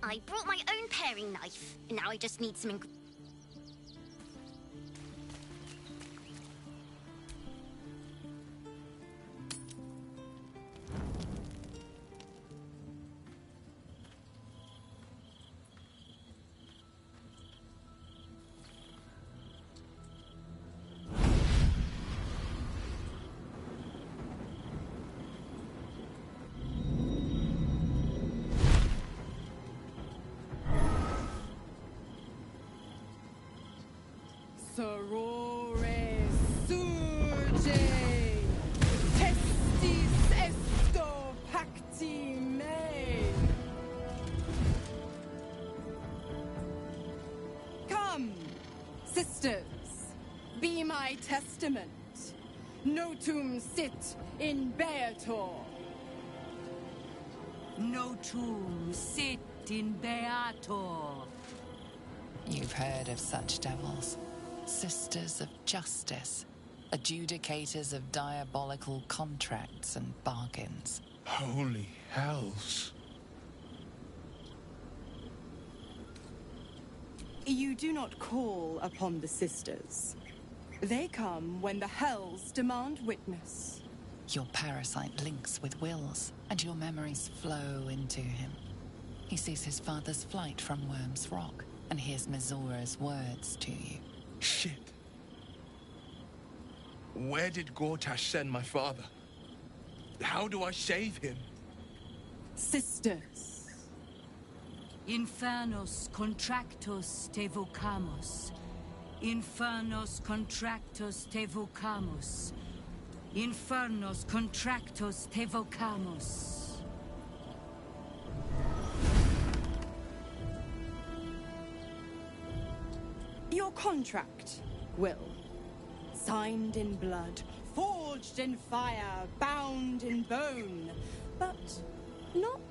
I brought my own paring knife, and now I just need some ingredients. Sorore surge, testis esto pacti me. Come, sisters, be my testament. Notum sit in Beator. Notum sit in beato. You've heard of such devils. Sisters of justice. Adjudicators of diabolical contracts and bargains. Holy hells. You do not call upon the sisters. They come when the hells demand witness. Your parasite links with Will's, and your memories flow into him. He sees his father's flight from Worm's Rock, and hears Mizora's words to you. Shit. Where did Gortash send my father? How do I save him? Sisters. Infernos contractos te vocamos. Infernos contractos te vocamos. Infernos contractos te vocamos. Your contract, Will. Signed in blood, forged in fire, bound in bone, but not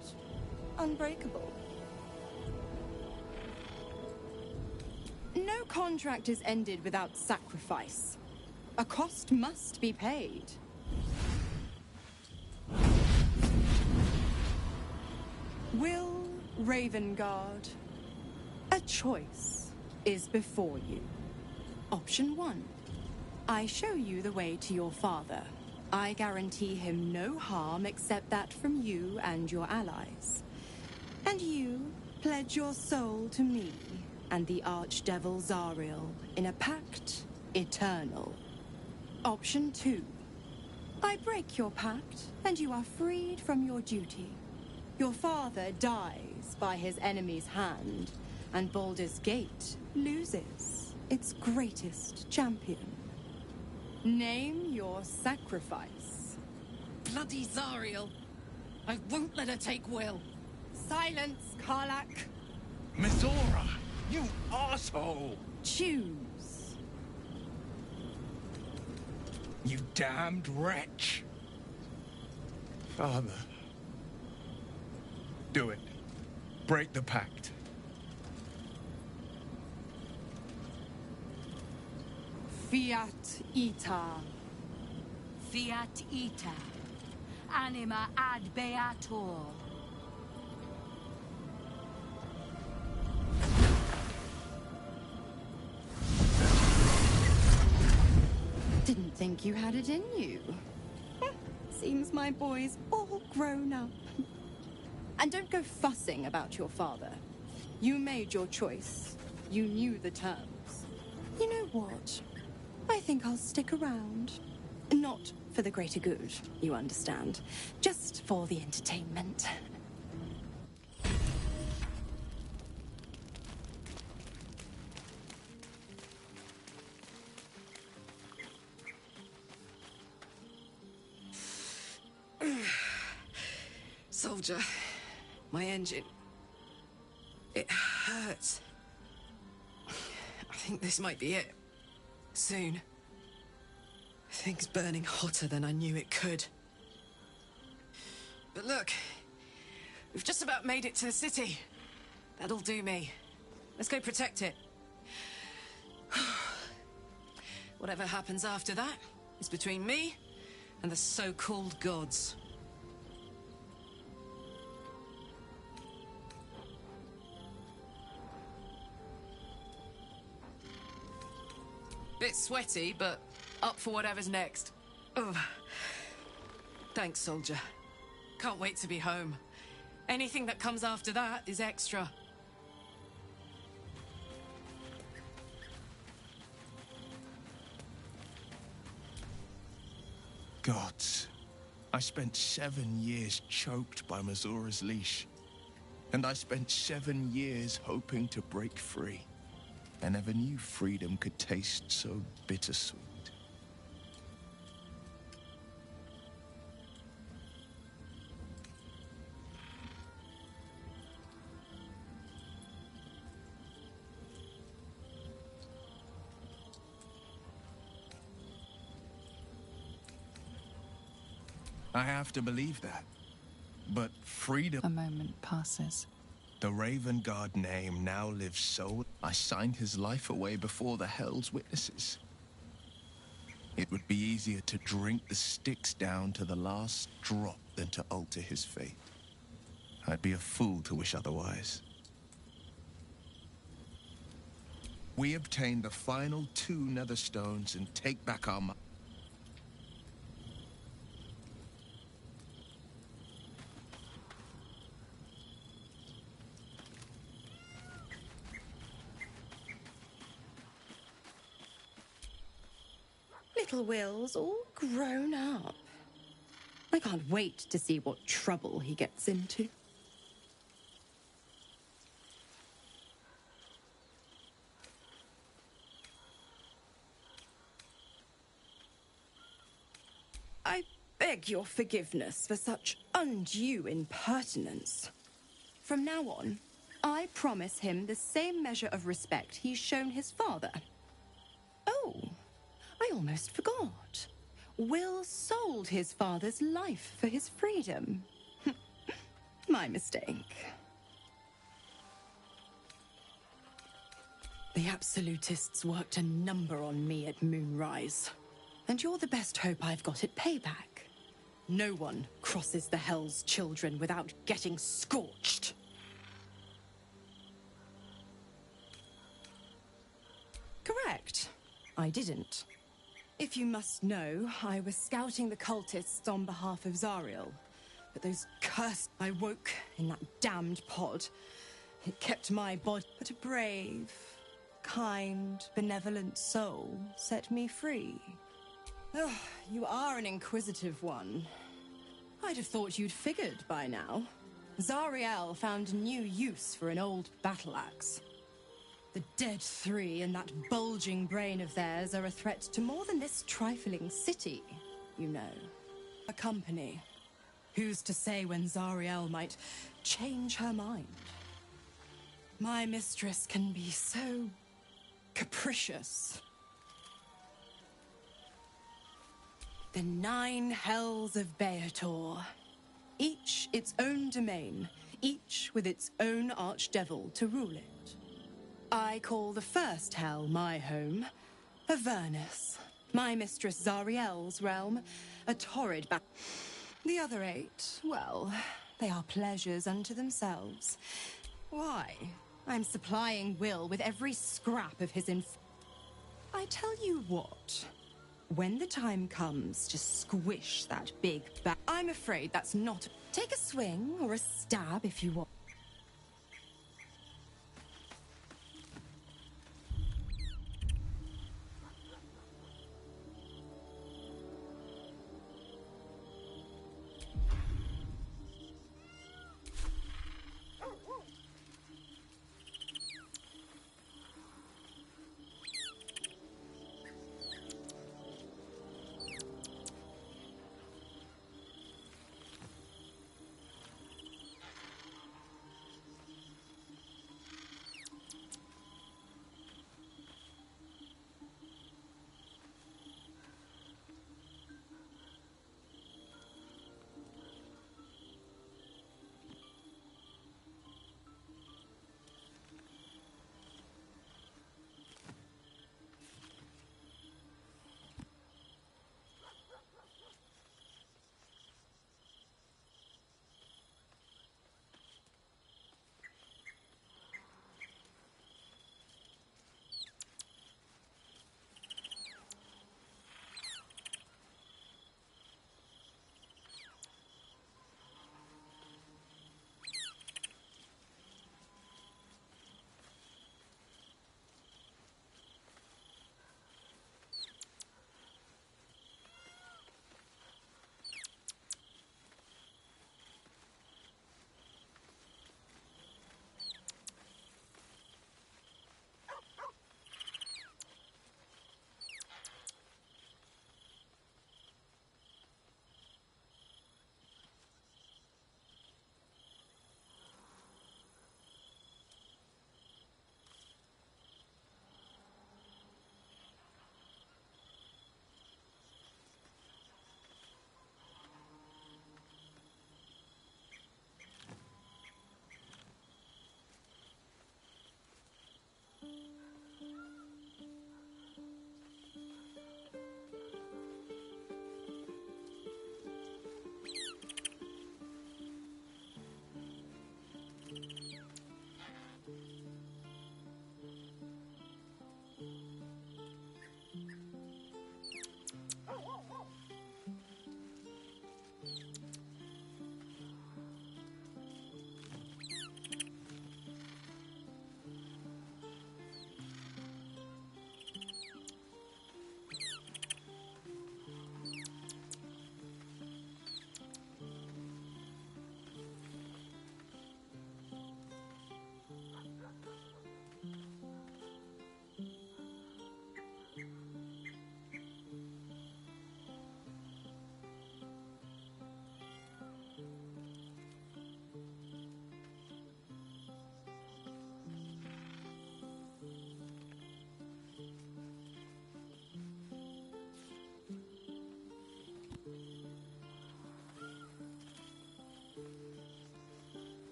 unbreakable. No contract is ended without sacrifice. A cost must be paid. Will Ravengard, a choice is before you. Option 1. I show you the way to your father. I guarantee him no harm except that from you and your allies. And you pledge your soul to me and the Archdevil Zariel in a pact eternal. Option 2. I break your pact and you are freed from your duty. Your father dies by his enemy's hand, and Baldur's Gate loses its greatest champion. Name your sacrifice. Bloody Zariel! I won't let her take Will. Silence, Karlak. Mizora, you asshole! Choose. You damned wretch. Father. Do it. Break the pact. Fiat ita. Fiat ita. Anima ad beator. Didn't think you had it in you. Seems my boy's all grown up. And don't go fussing about your father. You made your choice. You knew the terms. You know what? I think I'll stick around. Not for the greater good, you understand. Just for the entertainment. Soldier, my engine. It hurts. I think this might be it. Soon. Things burning hotter than I knew it could. But look, we've just about made it to the city. That'll do me. Let's go protect it. Whatever happens after that is between me and the so-called gods. Bit sweaty, but up for whatever's next. Ugh. Thanks, soldier. Can't wait to be home. Anything that comes after that is extra. Gods. I spent 7 years choked by Mizora's leash. And I spent 7 years hoping to break free. I never knew freedom could taste so bittersweet. I have to believe that. But freedom... A moment passes. The Raven Guard name now lives so... I signed his life away before the Hell's witnesses. It would be easier to drink the Styx down to the last drop than to alter his fate. I'd be a fool to wish otherwise. We obtain the final 2 nether stones and take back our... Little Will's all grown up. I can't wait to see what trouble he gets into. I beg your forgiveness for such undue impertinence. From now on, I promise him the same measure of respect he's shown his father. Oh, I almost forgot. Will sold his father's life for his freedom. My mistake. The Absolutists worked a number on me at Moonrise. And you're the best hope I've got at payback. No one crosses the Hell's Children without getting scorched. Correct. I didn't. If you must know, I was scouting the cultists on behalf of Zariel. But those cursed... I woke in that damned pod. It kept my body... But a brave, kind, benevolent soul set me free. Oh, you are an inquisitive one. I'd have thought you'd figured by now. Zariel found new use for an old battle axe. The dead 3 and that bulging brain of theirs are a threat to more than this trifling city, you know. A company. Who's to say when Zariel might change her mind? My mistress can be so capricious. The 9 hells of Beator. Each its own domain, each with its own archdevil to rule it. I call the first hell my home, Avernus. My mistress Zariel's realm, a torrid The other 8, well, they are pleasures unto themselves. Why? I'm supplying Will with every scrap of his I tell you what. When the time comes to squish that big bat, I'm afraid that's not... Take a swing or a stab if you want.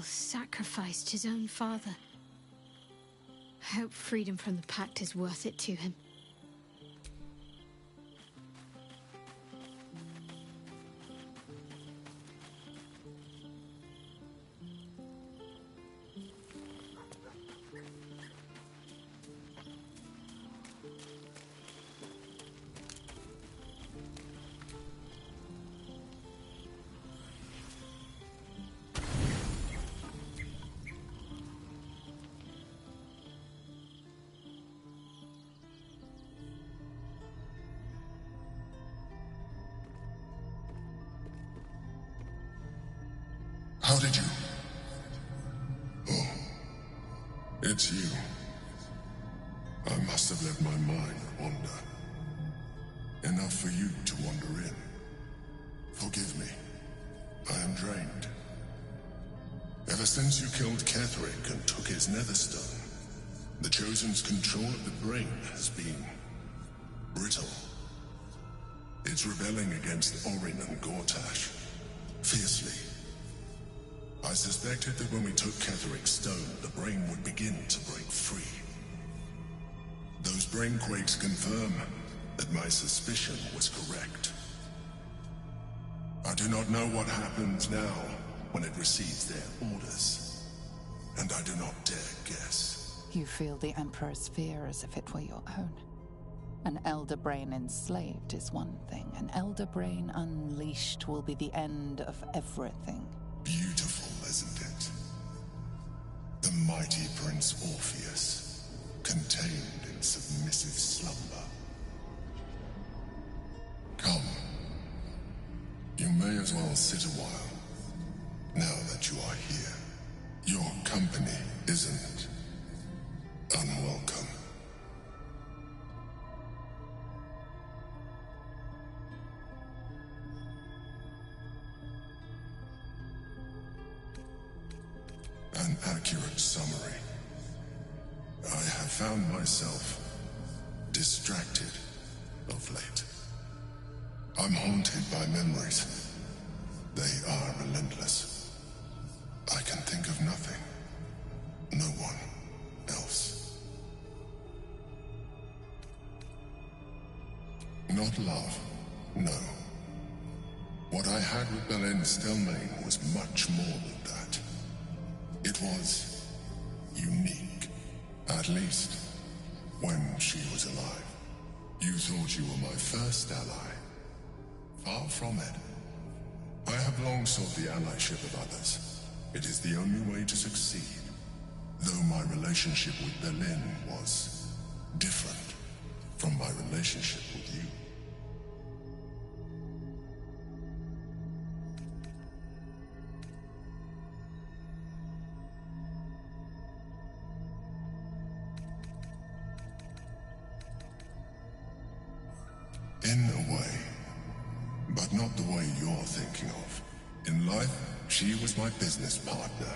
sacrificed his own father. I hope freedom from the Pact is worth it to him. How did you? Oh, it's you. I must have let my mind wander. Enough for you to wander in. Forgive me. I am drained. Ever since you killed Ketherick and took his netherstone, the Chosen's control of the brain has been brittle. It's rebelling against Orin and Gortash fiercely. I suspected that when we took Ketherick's stone, the brain would begin to break free. Those brain quakes confirm that my suspicion was correct. I do not know what happens now when it receives their orders, and I do not dare guess. You feel the Emperor's fear as if it were your own. An Elder Brain enslaved is one thing. An Elder Brain unleashed will be the end of everything. Beautiful, isn't it? The mighty Prince Orpheus, contained in submissive slumber. Come. You may as well sit a while, now that you are here. Your company isn't unwelcome. An accurate summary. I have found myself distracted of late. I'm haunted by memories. They are relentless. I can think of nothing. No one else. Not love, no. What I had with Belen Stelmane was much more than that. It was unique, at least when she was alive. You thought you were my first ally. Far from it. I have long sought the allyship of others. It is the only way to succeed. Though my relationship with Berlin was different from my relationship with you. In a way, but not the way you're thinking of. In life, she was my business partner,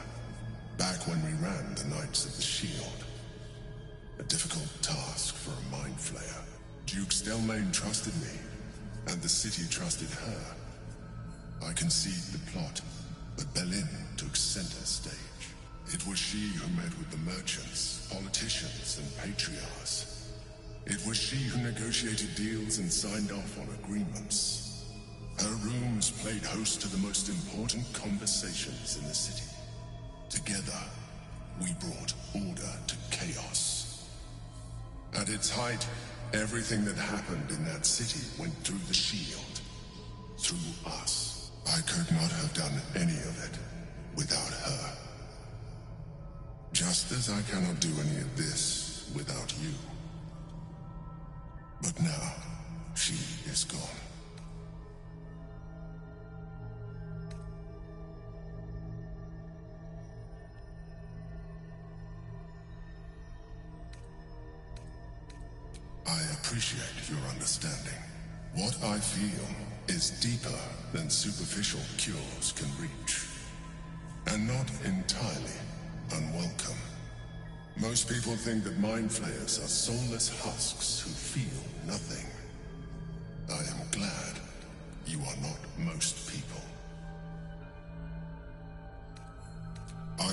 back when we ran the Knights of the Shield. A difficult task for a mind flayer. Duke Stelmane trusted me, and the city trusted her. I conceived the plot, but Berlin took center stage. It was she who met with the merchants, politicians, and patriarchs. It was she who negotiated deals and signed off on agreements. Her rooms played host to the most important conversations in the city. Together, we brought order to chaos. At its height, everything that happened in that city went through the shield. Through us. I could not have done any of it without her. Just as I cannot do any of this without you. But now, she is gone. I appreciate your understanding. What I feel is deeper than superficial cures can reach. And not entirely unwelcome. Most people think that mind flayers are soulless husks who feel nothing. I am glad you are not most people. I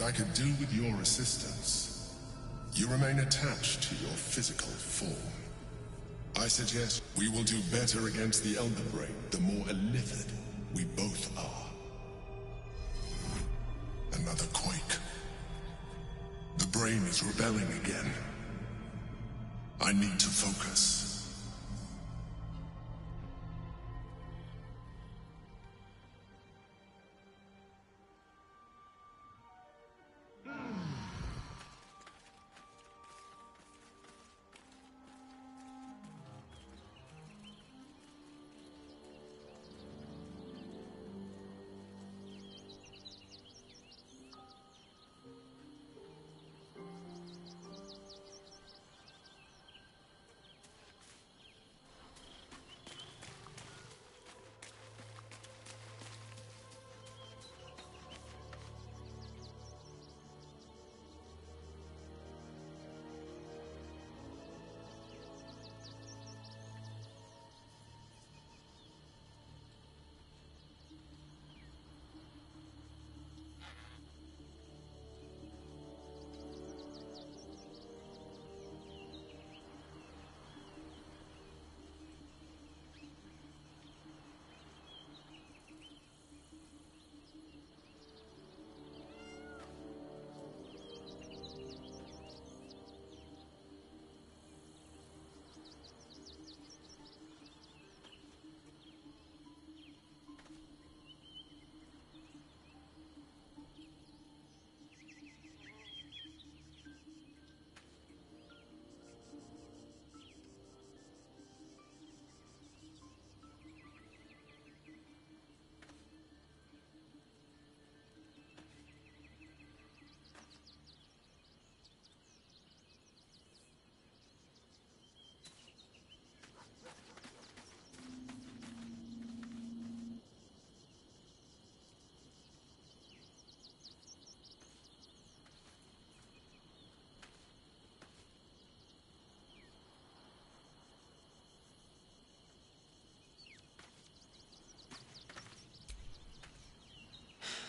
I could do with your assistance. You remain attached to your physical form. I suggest we will do better against the Elder Brain the more illithid we both are. Another quake. The brain is rebelling again. I need to focus.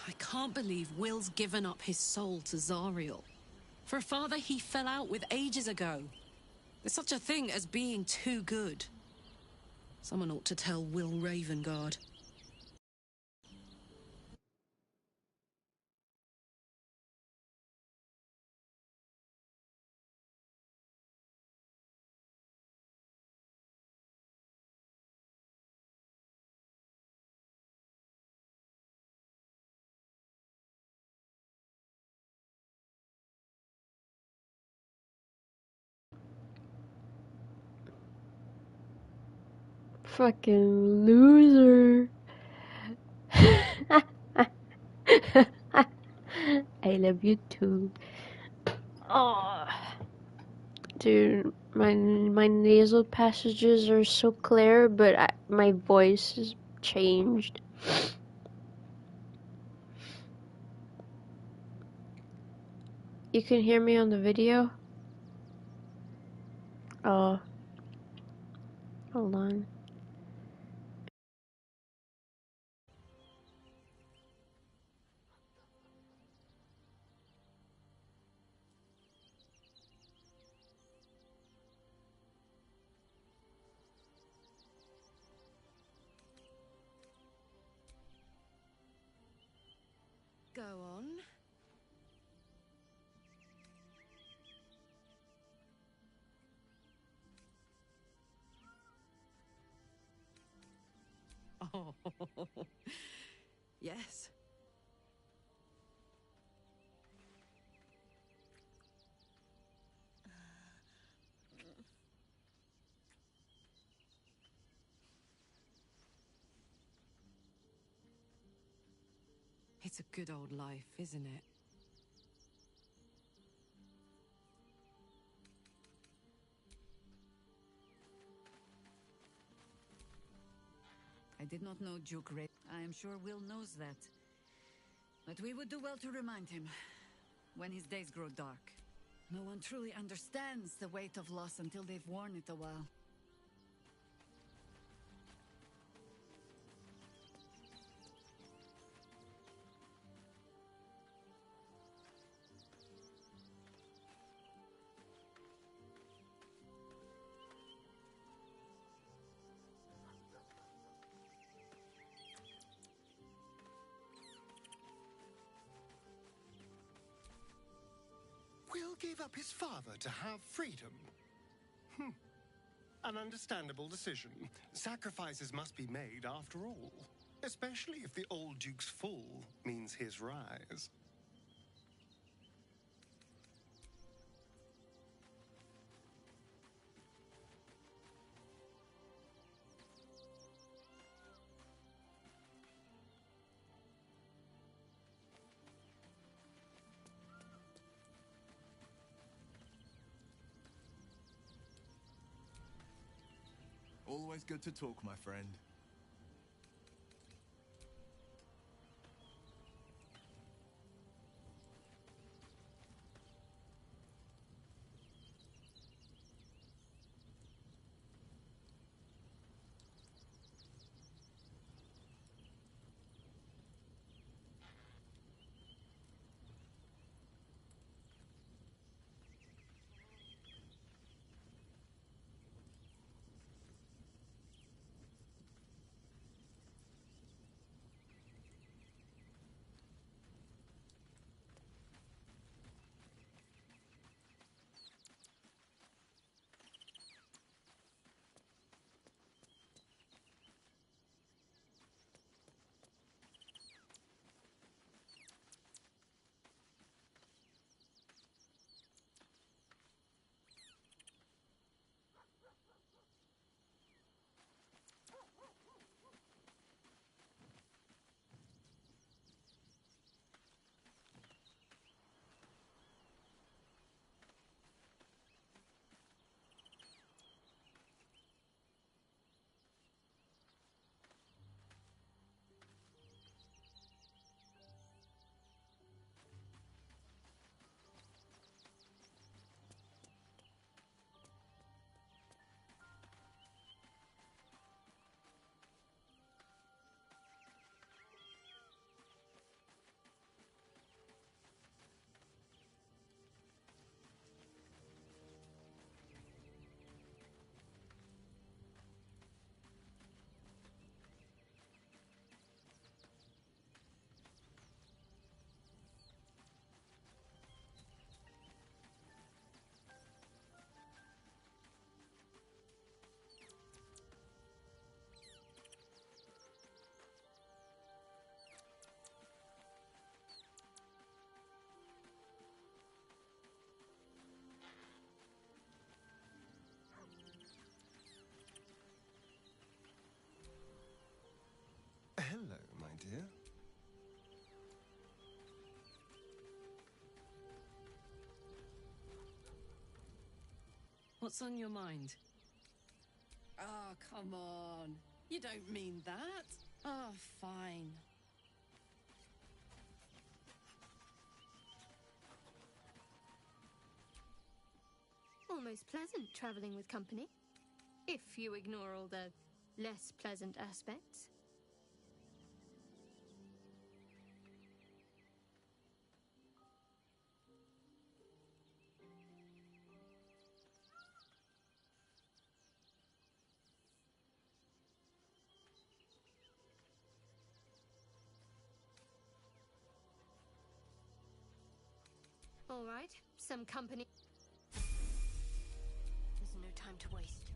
I can't believe Will's given up his soul to Zariel. For a father he fell out with ages ago. There's such a thing as being too good. Someone ought to tell Will Ravengard. Fucking loser. I love you too. Oh, dude, my nasal passages are so clear, but my voice has changed. You can hear me on the video? Oh, hold on. Go on. Oh, yes. It's a good old life, isn't it? I did not know Duke Ray. I am sure Will knows that. But we would do well to remind him when his days grow dark. No one truly understands the weight of loss until they've worn it a while. gave up his father to have freedom. An understandable decision. Sacrifices must be made after all. Especially if the old Duke's fall means his rise. Always good to talk, my friend. Hello, my dear. What's on your mind? Oh, come on. You don't mean that. Oh, fine. Almost pleasant traveling with company. If you ignore all the less pleasant aspects. All right, some company. There's no time to waste.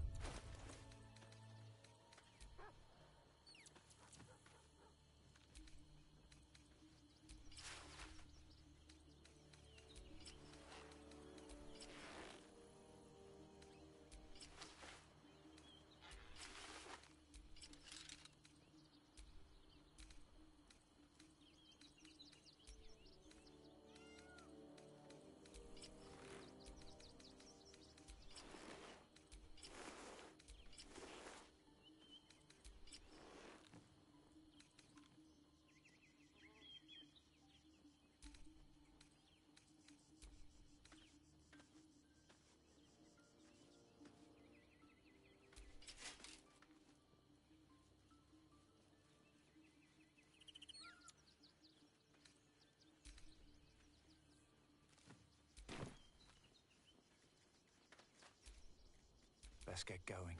Let's get going.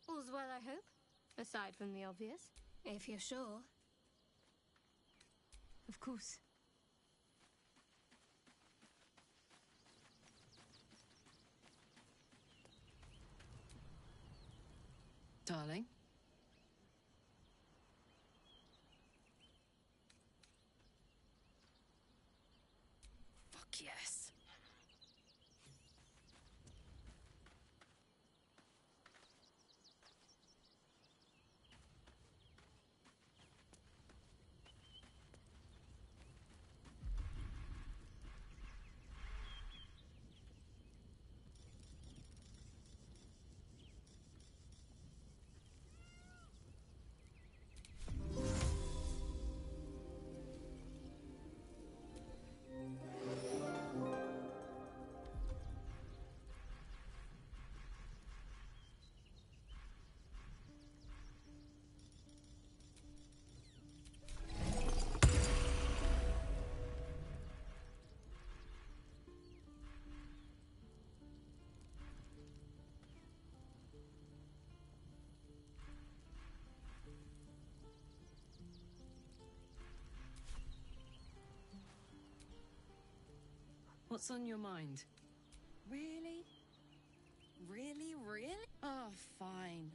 All's well, I hope. Aside from the obvious. If you're sure. Of course. Darling? Fuck yes. What's on your mind? Really? Really? Oh, fine.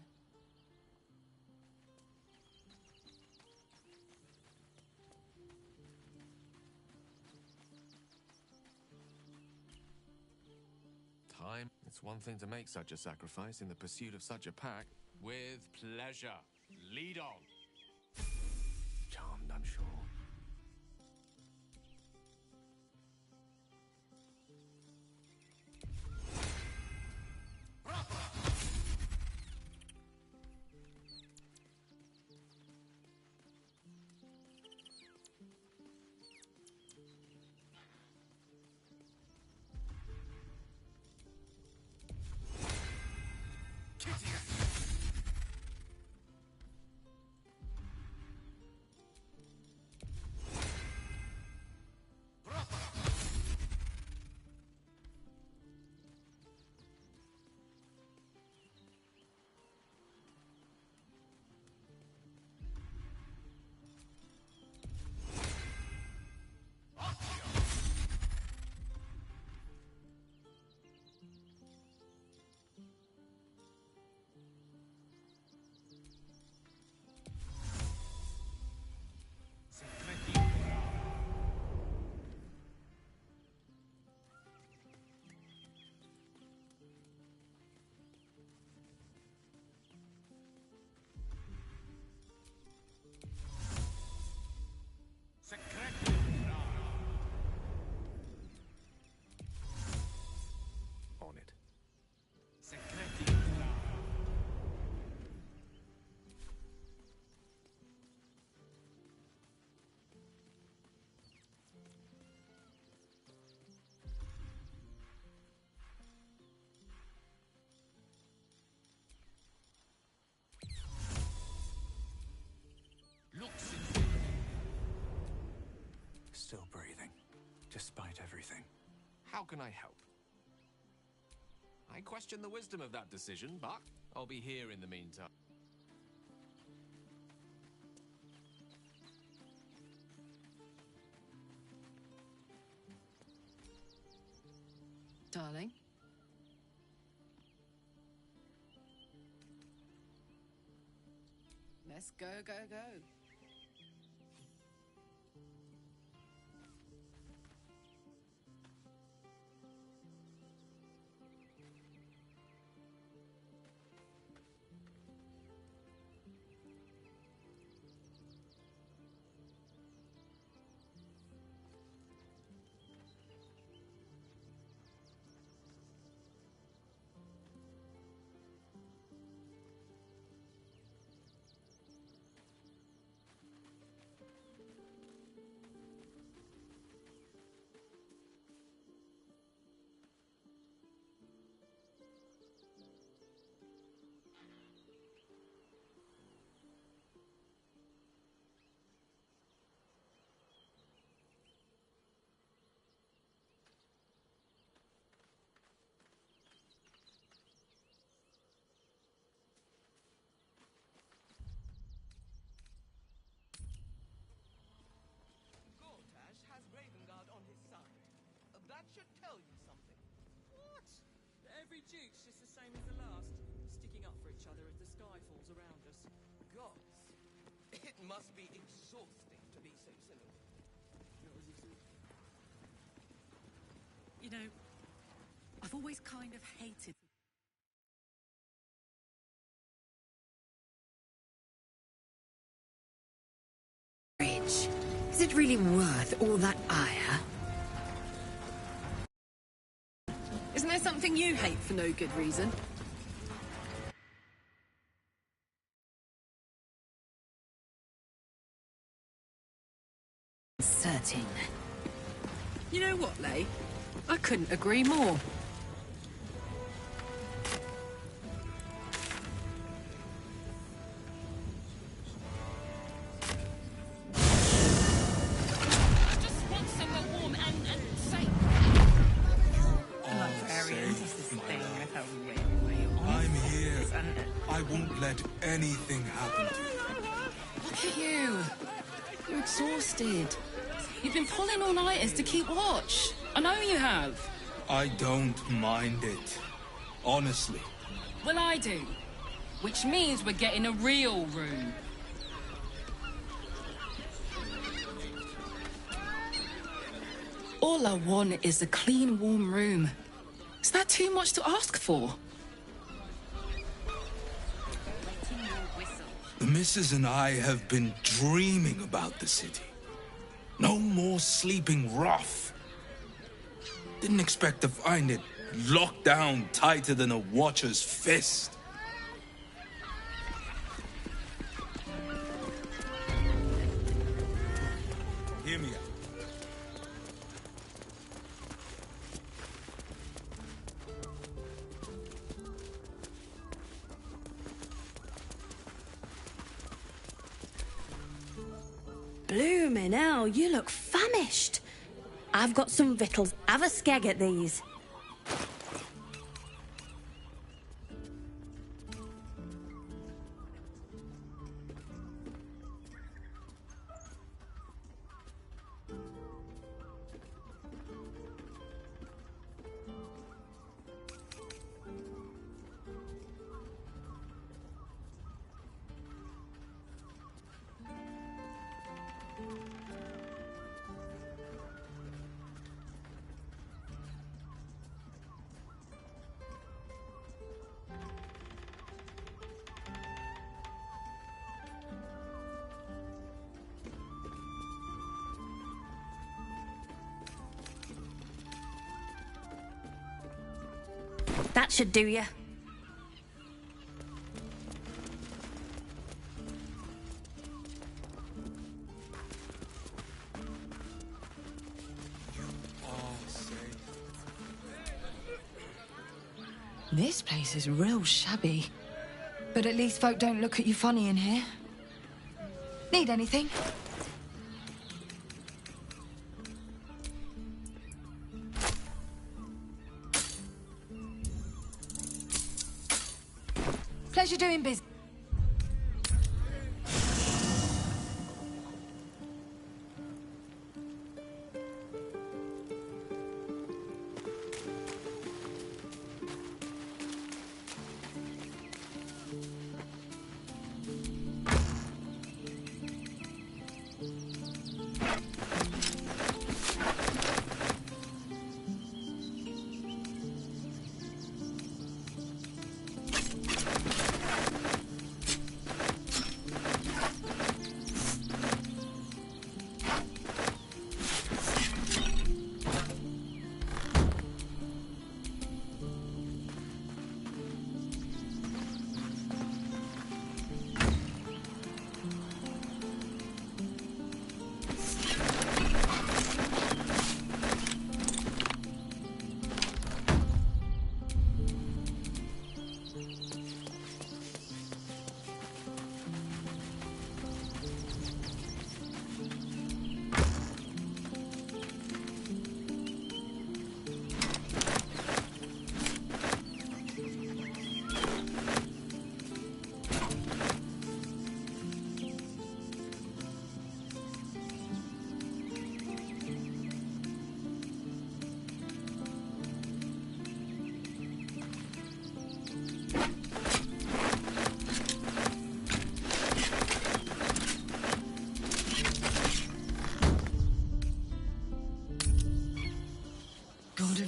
Time. It's one thing to make such a sacrifice in the pursuit of such a pack. With pleasure. Lead on. Charmed, I'm sure. On it. Still breathing, despite everything. How can I help? I question the wisdom of that decision, but I'll be here in the meantime. Darling? Let's go. That should tell you something. What? Every duke's just the same as the last, sticking up for each other as the sky falls around us. Gods. It must be exhausting to be so cynical. You know, I've always kind of hated... Bridge. Is it really worth all that ire? Isn't there something you hate for no good reason? Certain. You know what, Lay? I couldn't agree more. I'm here. I won't let anything happen to you. Look at you. You're exhausted. You've been pulling all-nighters to keep watch. I know you have. I don't mind it. Honestly. Well, I do. Which means we're getting a real room. All I want is a clean, warm room. Is that too much to ask for? The missus and I have been dreaming about the city. No more sleeping rough. Didn't expect to find it locked down tighter than a watcher's fist. Hear me out. Bloomin' hell, you look famished. I've got some victuals. Have a skeg at these. That should do you. This place is real shabby. But at least folk don't look at you funny in here. Need anything? Pleasure doing business.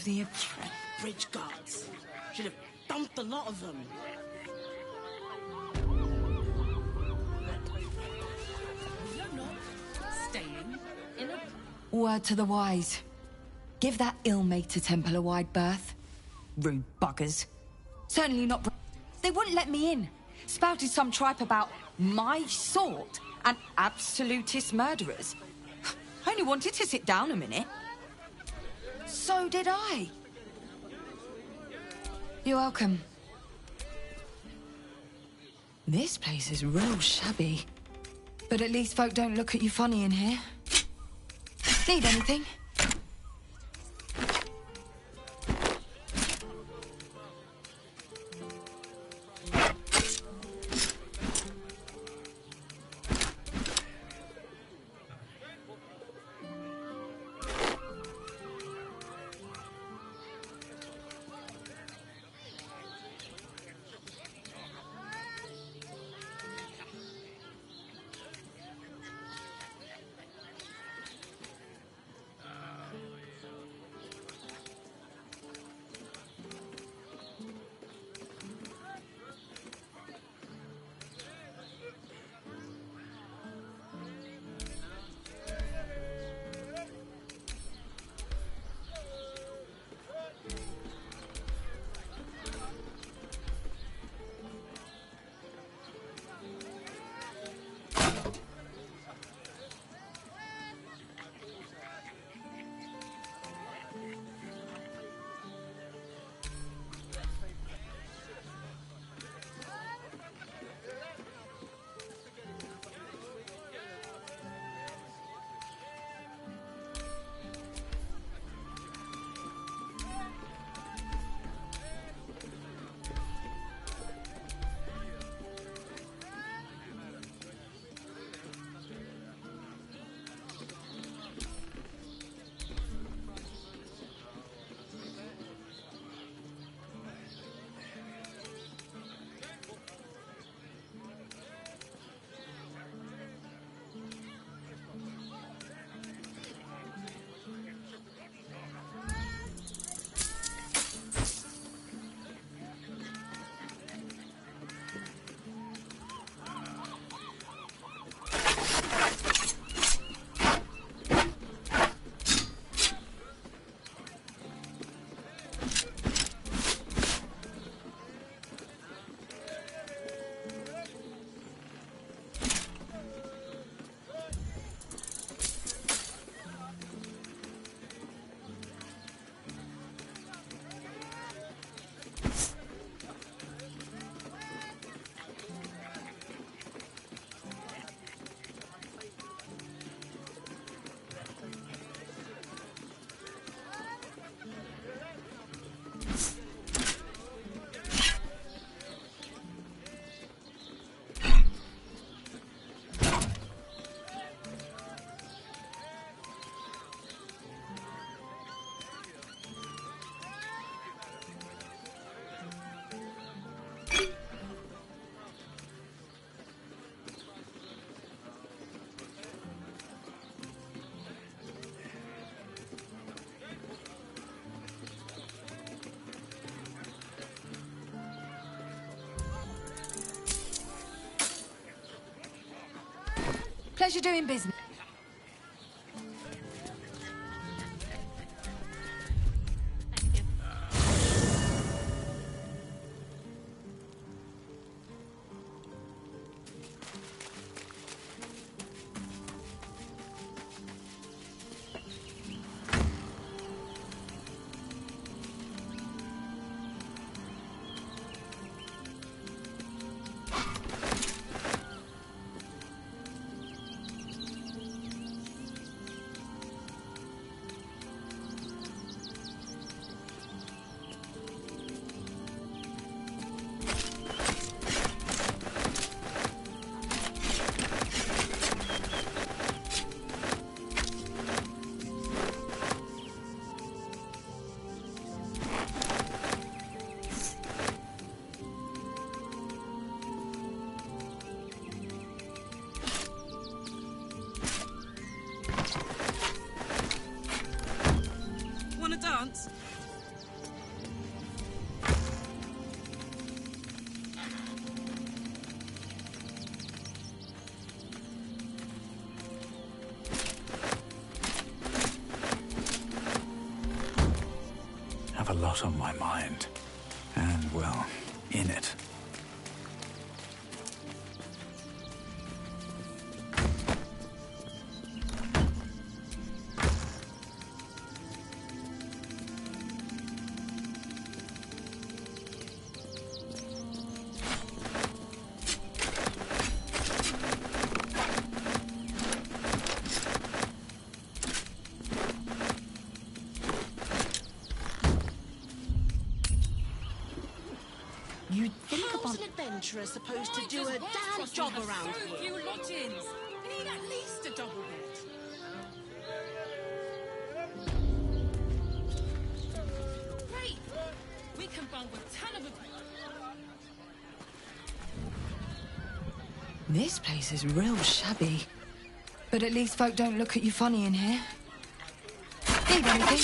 of the bridge guards. Should have dumped a lot of them. You're not staying in a... Word to the wise. Give that ill-mater temple a wide berth. Rude buggers. Certainly not... They wouldn't let me in. Spouted some tripe about my sort and absolutist murderers. I only wanted to sit down a minute. So did I. You're welcome. This place is real shabby. But at least folk don't look at you funny in here. Need anything? Pleasure doing business. Want to dance? lot on my mind. And, well, in it. You'd think about an adventurer supposed to do a damn jog around So few lodgings. We need at least a double bed. Great. We can bunk with 10 of them. This place is real shabby. But at least folk don't look at you funny in here. Need anything?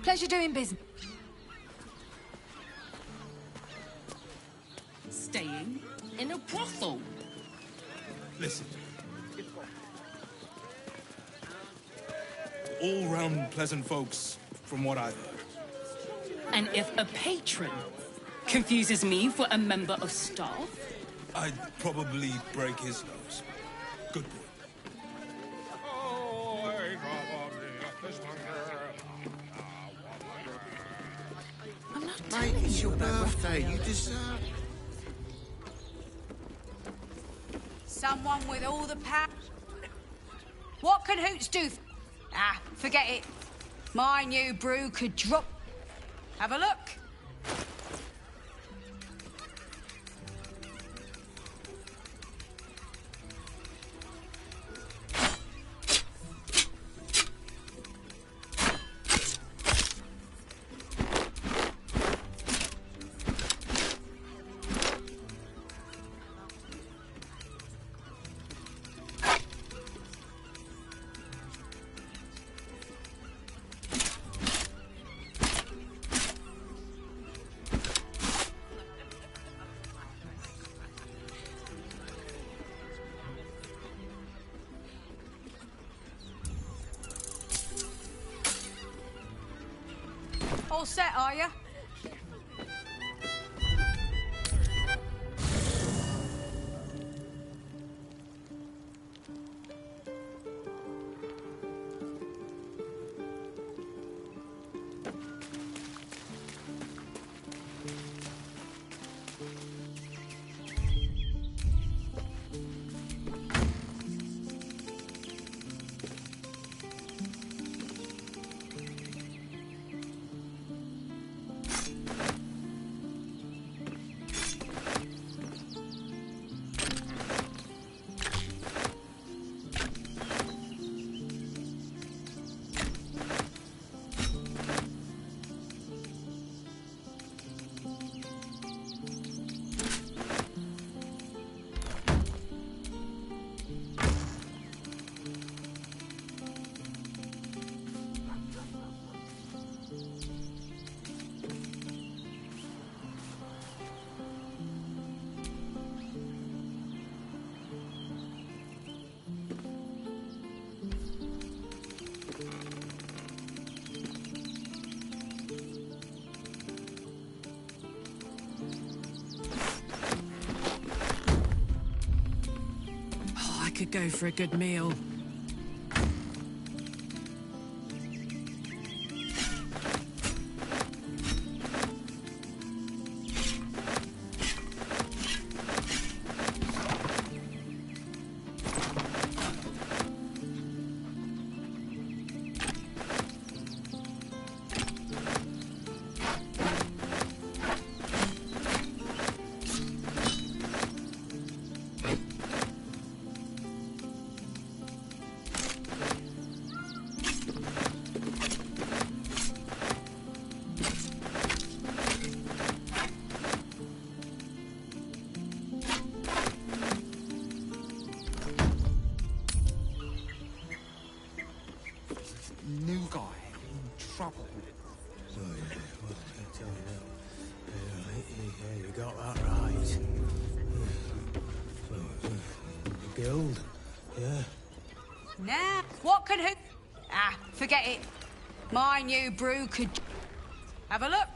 Pleasure doing business. Staying in a brothel. Listen. All-round pleasant folks, from what I've heard. And if a patron confuses me for a member of staff? I'd probably break his nose. Good boy. Mate, it's your birthday. You deserve... Someone with all the power. What can Hoots do? Forget it. My new brew could drop. Have a look. All set, are you? Could go for a good meal. got that right. The guild, yeah. Nah, what could who... Ah, forget it. My new brew could... Have a look.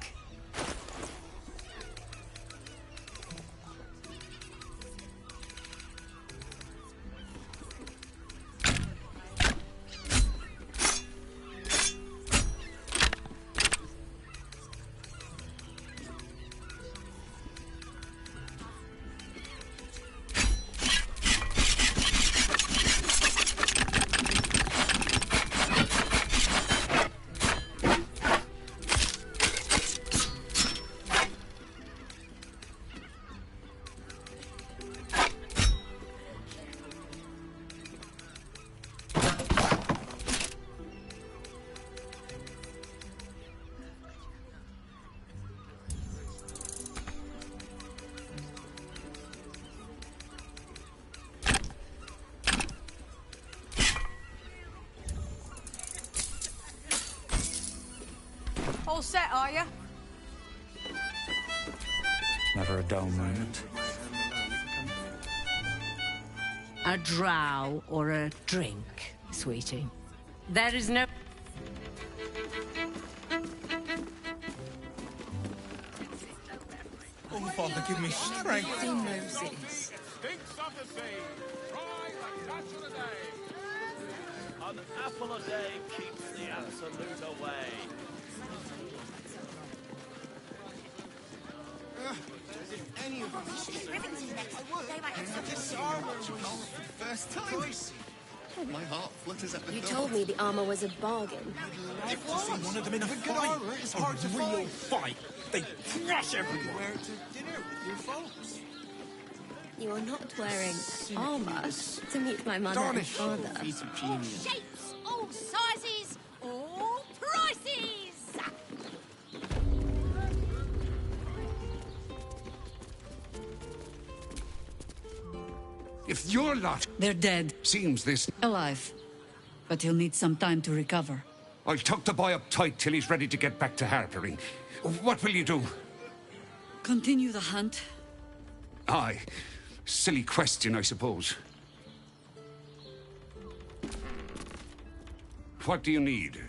All set, are you? Never a dull moment. A drow or a drink, sweetie. There is no... Oh, Father, give me strength. Stinks of the sea. Try the catch of the day. An apple a day keeps the absolute away. As if any of us should say, I would. This armor was first time. Oh, my heart flutters at the You thought. told me the armor was a bargain. I'd love to see one of them in a fight. Good armor is hard to real find. fight. They crush everyone. Where to dinner with your folks? You are not wearing armor to meet my mother and father. Piece of genius. Shapes, all sizes, all prices! If your lot... They're dead. Seems this... Alive. But he'll need some time to recover. I'll tuck the boy up tight till he's ready to get back to harboring. What will you do? Continue the hunt. Aye. Silly question, I suppose. What do you need?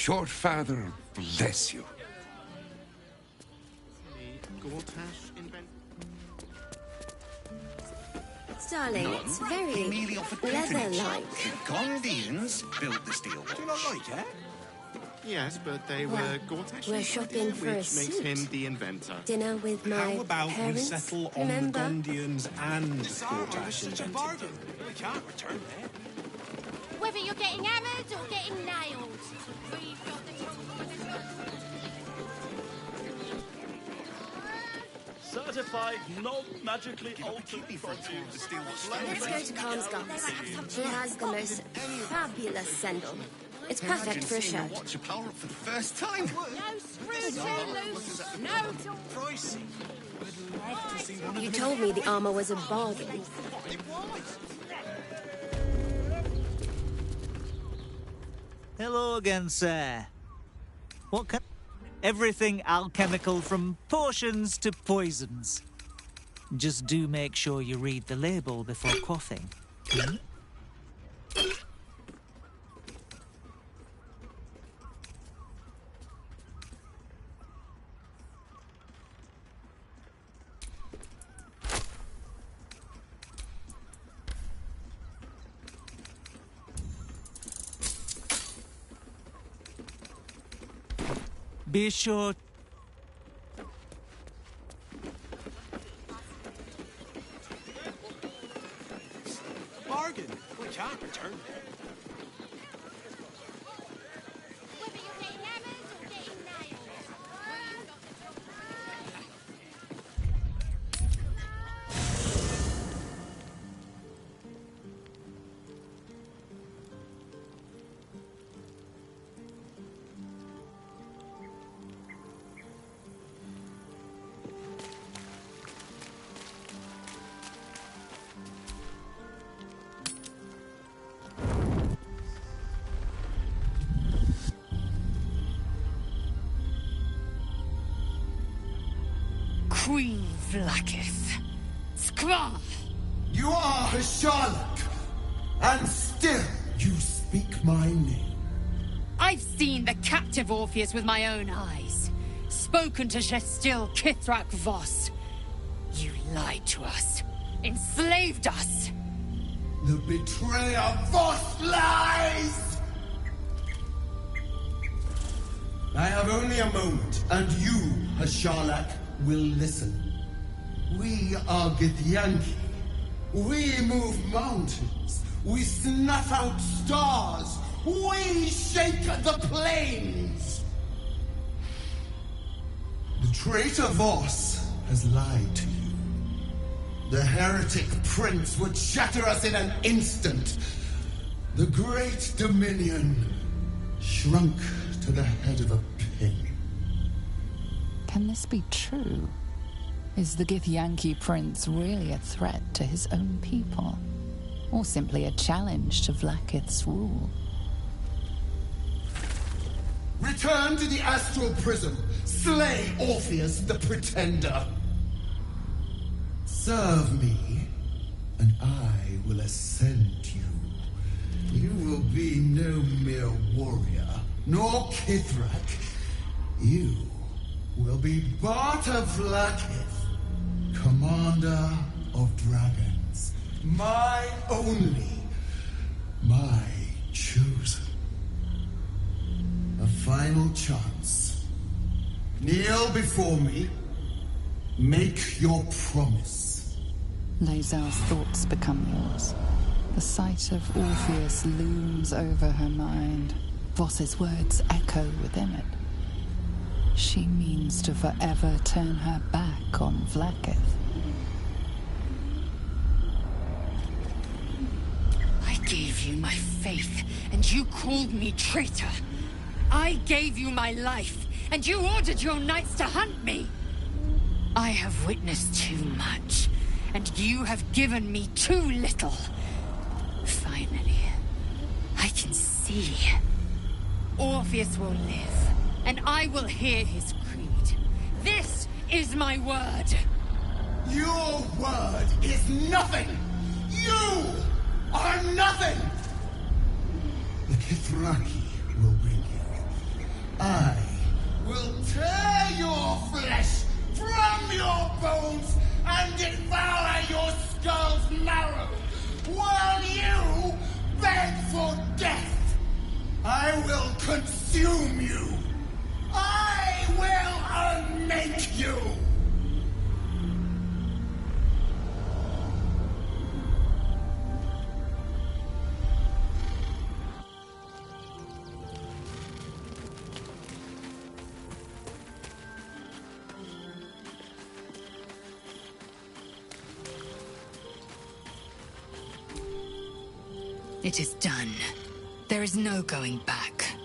Short father, bless you. The Gortash invent. darling. None. It's very He merely offered patronage. leather-like. The Gondians built the steel watch. Do you not like it? Yes, but they Well, were Gortash, we're shopping for a which makes suit. him the inventor. Dinner with my How about parents. we settle on remember? the Gondians and Gortash such a invented bargain. them? We can't return it. Whether you're getting hammered or getting nailed. We've got the Certified, non-magically altered produce. Let's go to Khan's Gardens. He has the most fabulous sendal. It's perfect for a shirt. Watch a power up for the first time. No screws too loose. No Pricey. You told me the armor was a bargain. Hello again, sir. What can... Everything alchemical from potions to poisons. Just do make sure you read the label before quaffing. Hmm? Be sure... Bargain. We can't return it. Whether you're getting hammered or getting nailed. Queen Vlakith. Skra! You are a Sherlock, and still you speak my name. I've seen the captive Orpheus with my own eyes. Spoken to Gestil Kithrak Voss. You lied to us. Enslaved us. The betrayer Voss lies! I have only a moment, and you, a Sherlock, will listen. We are Githyanki. We move mountains. We snuff out stars. We shake the plains. The traitor Voss has lied to you. The heretic prince would shatter us in an instant. The great dominion shrunk to the head of a pin. Can this be true? Is the Githyanki prince really a threat to his own people? Or simply a challenge to Vlakith's rule? Return to the astral prism. Slay Orpheus the Pretender. Serve me, and I will ascend you. You will be no mere warrior, nor Kithrak. You will be Barta Vlakith, commander of dragons. My only, my chosen. A final chance. Kneel before me. Make your promise. Lazar's thoughts become yours. The sight of Orpheus looms over her mind. Voss's words echo within it. She means to forever turn her back on Vlakith. I gave you my faith, and you called me traitor. I gave you my life, and you ordered your knights to hunt me. I have witnessed too much, and you have given me too little. Finally, I can see. Orpheus will live, and I will hear his creed. This is my word. Your word is nothing! You are nothing! The Kithraki will bring you. I will tear your flesh from your bones and devour your skull's marrow! It is done. There is no going back.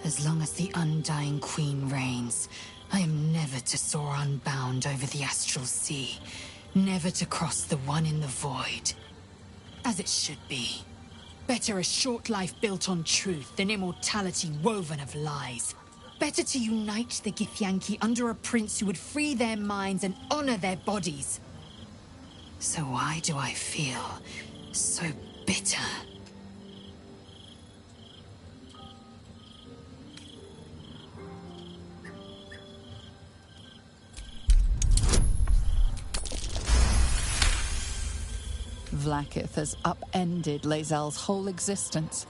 As long as the Undying Queen reigns, I am never to soar unbound over the astral sea, never to cross the one in the void. As it should be. Better a short life built on truth than immortality woven of lies. Better to unite the Githyanki under a prince who would free their minds and honor their bodies. So why do I feel so bitter? Vlaakith has upended Lae'zel's whole existence.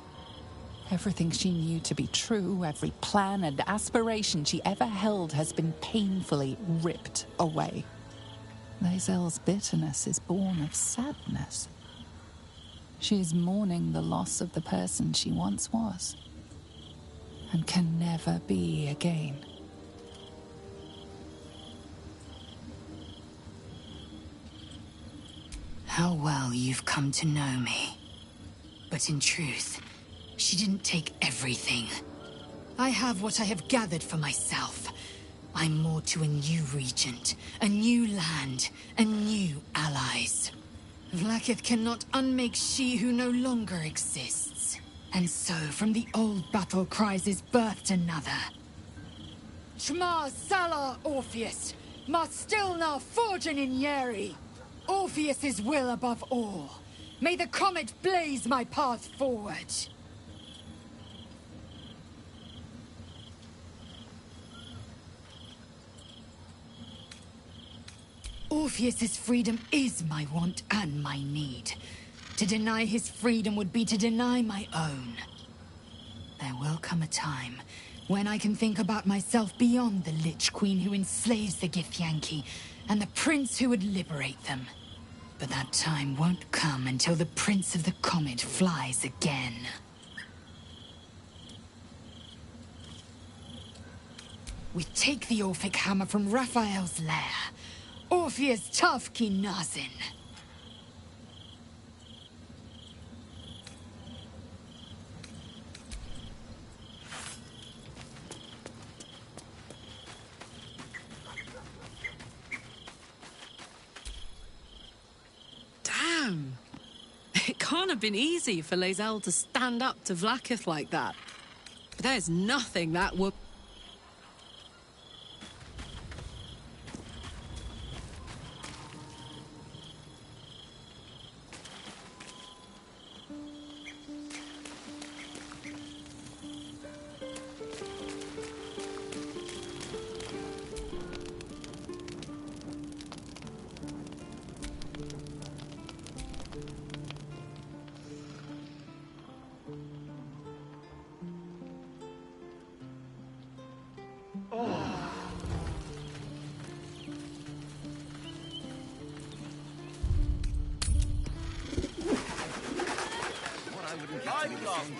Everything she knew to be true, every plan and aspiration she ever held has been painfully ripped away. Lae'zel's bitterness is born of sadness. She is mourning the loss of the person she once was, and can never be again. How well you've come to know me. But in truth, she didn't take everything. I have what I have gathered for myself. I'm more to a new regent, a new land, and new allies. Vlaakith cannot unmake she who no longer exists. And so, from the old battle cries is birthed another. Shma Salar Orpheus, Ma Stilna Forgin in Yeri. Orpheus's will above all. May the comet blaze my path forward. Orpheus's freedom is my want and my need. To deny his freedom would be to deny my own. There will come a time when I can think about myself beyond the Lich Queen who enslaves the Githyanki and the prince who would liberate them. But that time won't come until the Prince of the Comet flies again. We take the Orphic hammer from Raphael's lair. Orpheus Tafki Nazin. Damn! It can't have been easy for Lae'zel to stand up to Vlaakith like that. But there's nothing that would...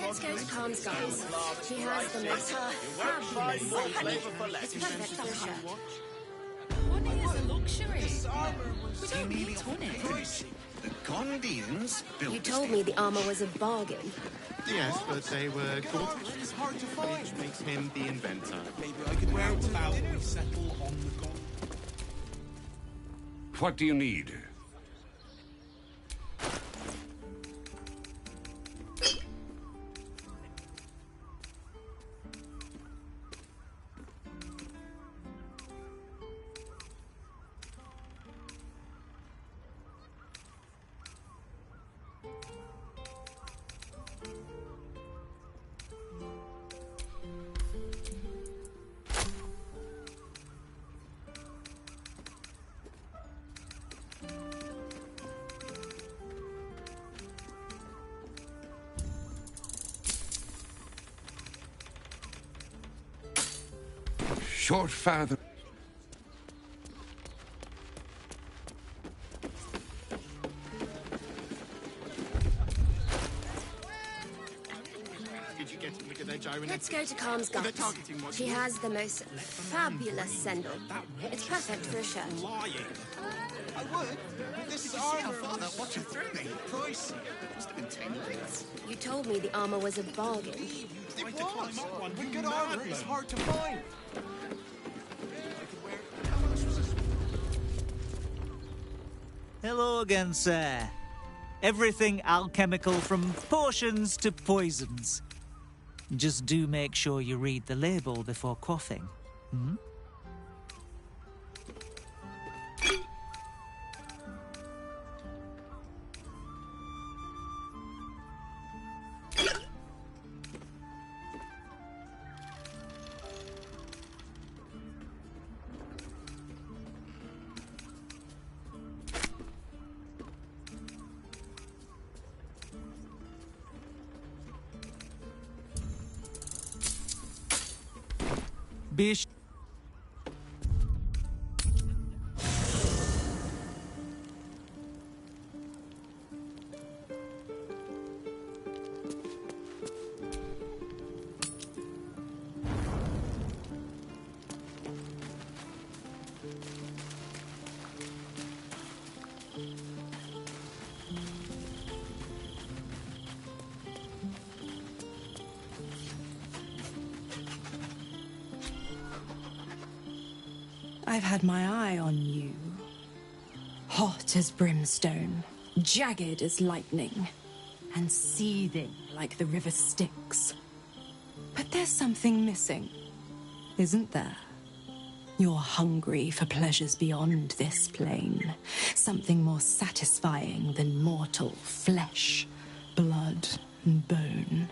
Let's go to Calm's guys. She has the most fabulous scent. It's perfect for a shirt. Money is a luxury. We don't need money. The Gondians built You told me the armor was a bargain. Yes, but they were Gortash is hard to find, which makes him the inventor. Maybe I could wear it about we settle on the god. What do you need? Short father. Did you get a look at their gyronet? Let's go to Calm's They're guys. targeting what She has the most fabulous sendal. It's perfect for a shirt. lying. I would. With this armor, how far that watcher threw me. Pricey. Must have been 10 quid. You told me the armor was a bargain. It was. But good armor is hard to find. Hello again, sir. Everything alchemical from potions to poisons. Just do make sure you read the label before quaffing. Hmm? Bish. I've had my eye on you. Hot as brimstone, jagged as lightning, and seething like the river Styx. But there's something missing, isn't there? You're hungry for pleasures beyond this plane. Something more satisfying than mortal flesh, blood, and bone.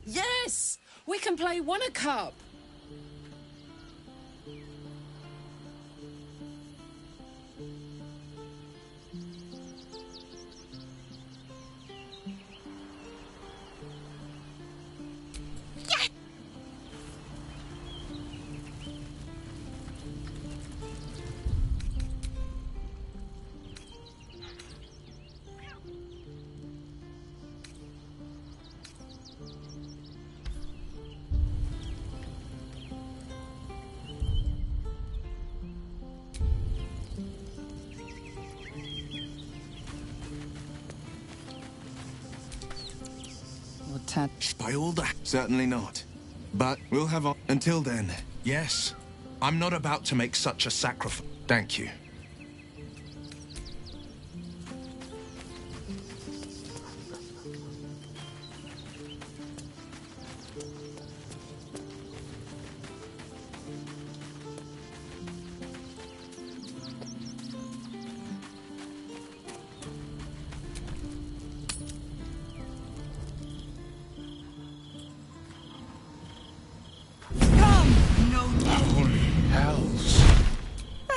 Yes! We can play Wonder Cup! By all that, certainly not. But we'll have on until then. Yes, I'm not about to make such a sacrifice. Thank you.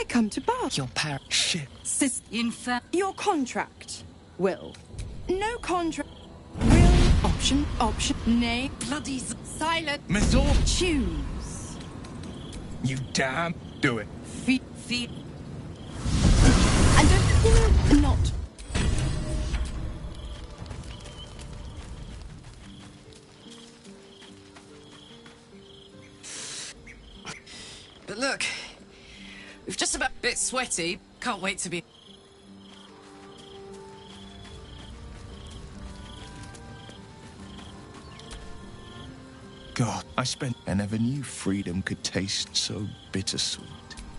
Come to bar. Your parent. Shit. Your contract. Will. No contract. Will. Option. Nay. Bloody silent. Mazor. Choose. You damn. Do it. Feed. And don't. Not. But look. We've just about a bit sweaty. Can't wait to be... God, I spent... I never knew freedom could taste so bittersweet.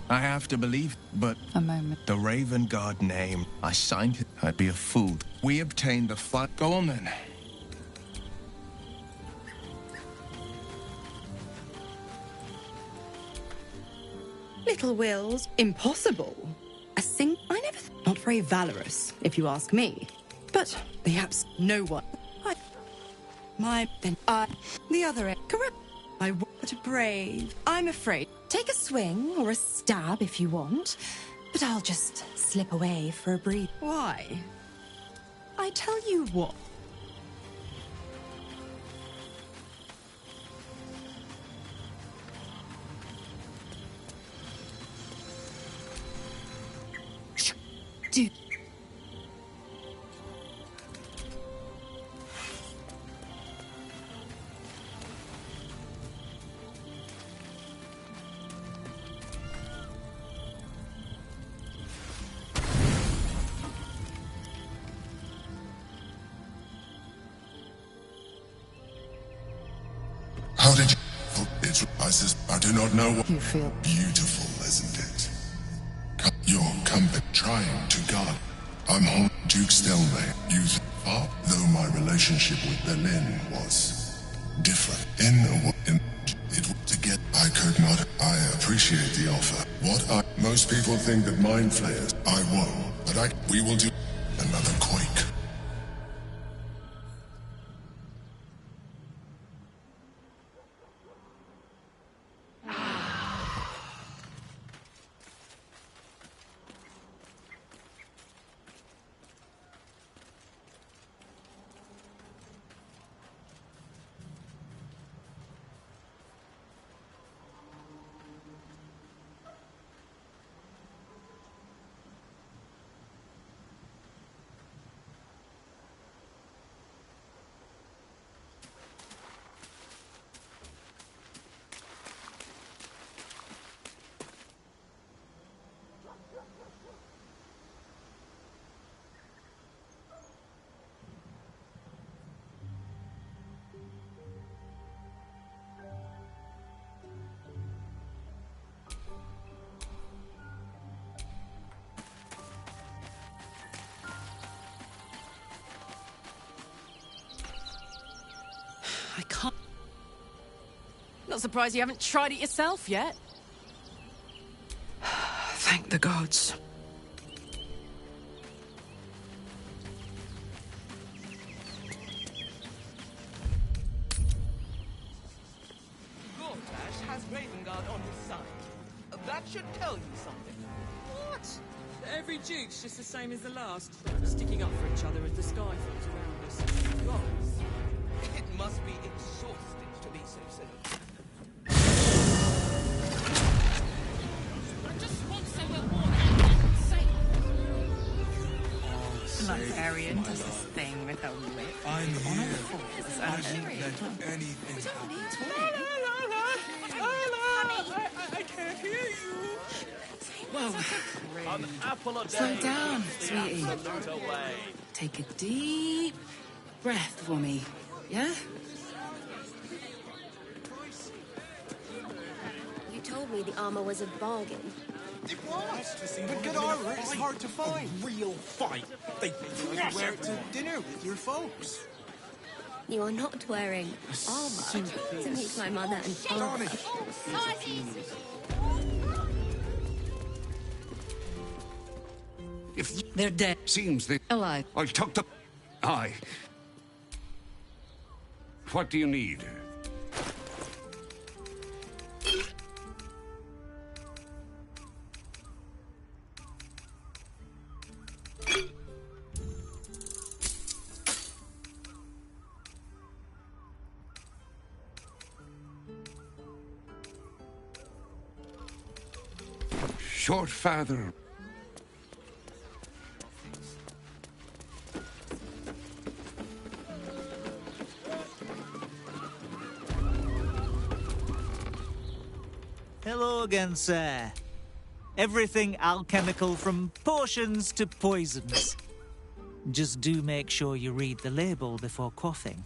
I have to believe, but... A moment. The Raven Guard name, I signed it. I'd be a fool. We obtained the fight. Go on then. Little Will's impossible. I never not very valorous, if you ask me. But the apps no one. The other end. Correct. I want to brave. I'm afraid. Take a swing or a stab if you want, but I'll just slip away for a breathe. Why? I tell you what. Dude. How did you... It rises. I do not know what... You feel... Beautiful, isn't it? Your company trying to guard. I'm home. Duke Stelmay. You are, though my relationship with Berlin was different. It was to get... I could not... I appreciate the offer. Most people think that mind flayers... I won't. But we will do... Another quake. I can't... Not surprised you haven't tried it yourself yet. Thank the gods. Gortash has Ravengard on his side. That should tell you something. What? Every duke's just the same as the last. Sticking up for each other as the sky falls around us. Gods. It must be exhausting to be so silly. I just want so we're warned and safe. Librarian does this thing with her lip. I'm here. Falls I won't let anything happen. I can't hear you. Whoa. An apple a day. Slow down, sweetie. Absolute away. Take a deep breath for me, yeah? You told me the armor was a bargain. It was. But good armor is hard to find. A real fight. They wear it to dinner with your folks. You are not wearing armor to meet my mother and father. If They're dead. seems they... Alive. I'll talk to... Aye. What do you need? Short father. Hello again, sir. Everything alchemical from potions to poisons. Just do make sure you read the label before quaffing.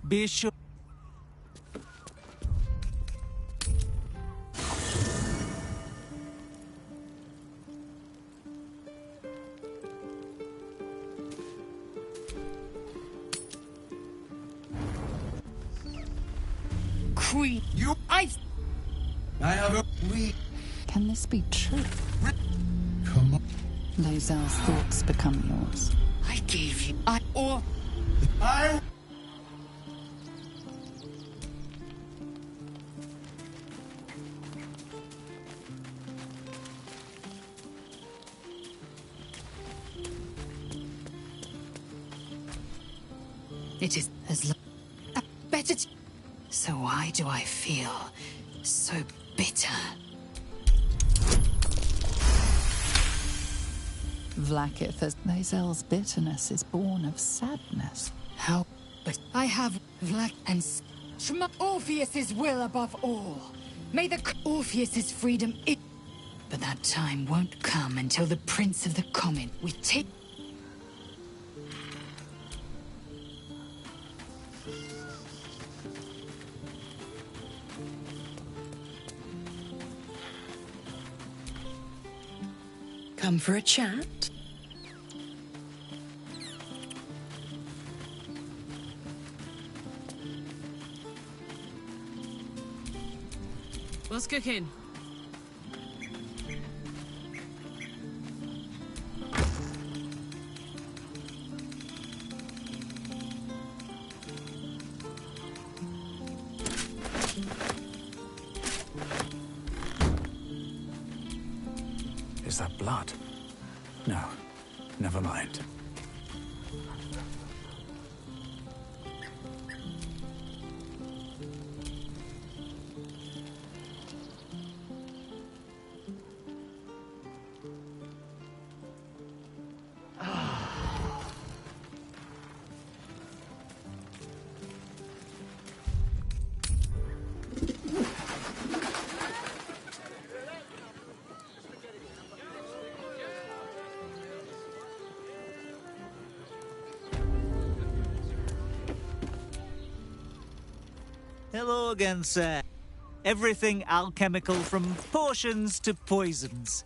Be sure... I have a... Can this be true? Lae'zel's thoughts become yours. I gave you... I... It is as better to... So why do I feel so bitter? Vlaakith, as Lae'zel's bitterness is born of sadness. How? But I have Vlak and Orpheus's will above all. May the Orpheus's freedom. But that time won't come until the Prince of the Comet. We take. Come for a chat? What's cooking? Is that blood? No, never mind. Hello again, sir. Everything alchemical from potions to poisons.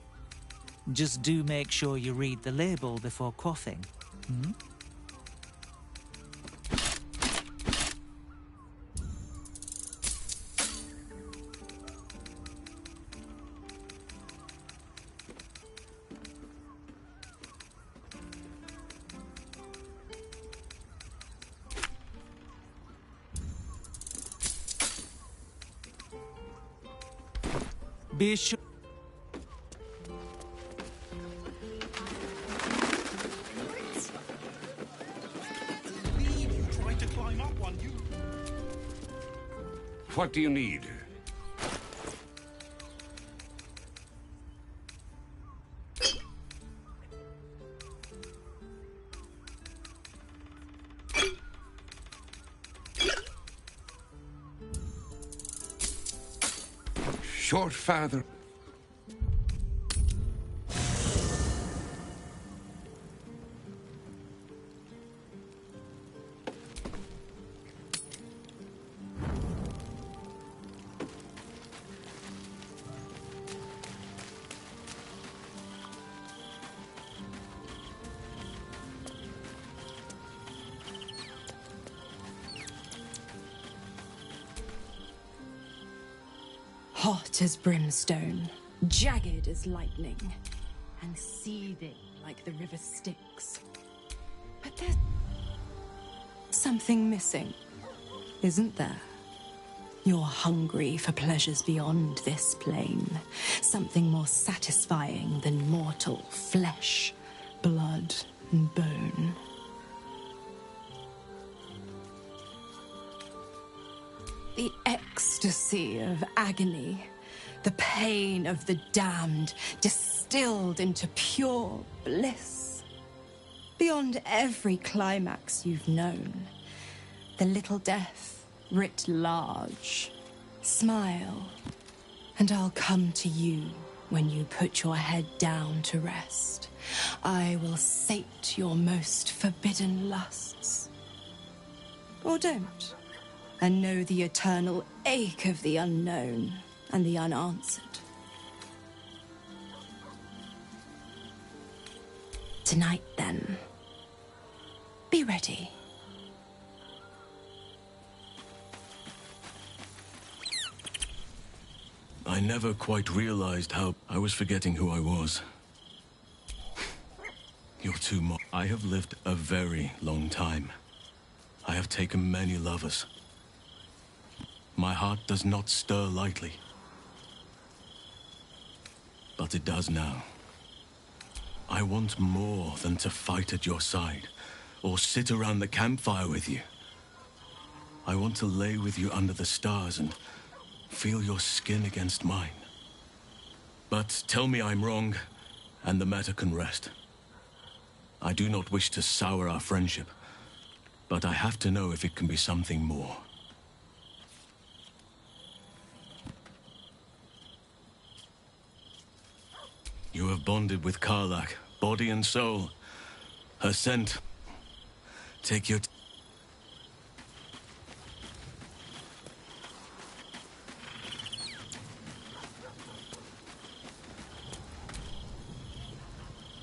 Just do make sure you read the label before quaffing. Hmm? Be sure. What do you need? Short father. Hot as brimstone, jagged as lightning, and seething like the river Styx. But there's something missing, isn't there? You're hungry for pleasures beyond this plane, something more satisfying than mortal flesh, blood, and bone. The ecstasy of agony, the pain of the damned, distilled into pure bliss. Beyond every climax you've known, the little death writ large. Smile, and I'll come to you when you put your head down to rest. I will sate your most forbidden lusts. Or don't. And know the eternal ache of the unknown and the unanswered. Tonight, then, be ready. I never quite realized how I was forgetting who I was. You're too much. I have lived a very long time. I have taken many lovers. My heart does not stir lightly. But it does now. I want more than to fight at your side, or sit around the campfire with you. I want to lay with you under the stars and feel your skin against mine. But tell me I'm wrong, and the matter can rest. I do not wish to sour our friendship, but I have to know if it can be something more. You have bonded with Karlach, body and soul. Her scent. Take your...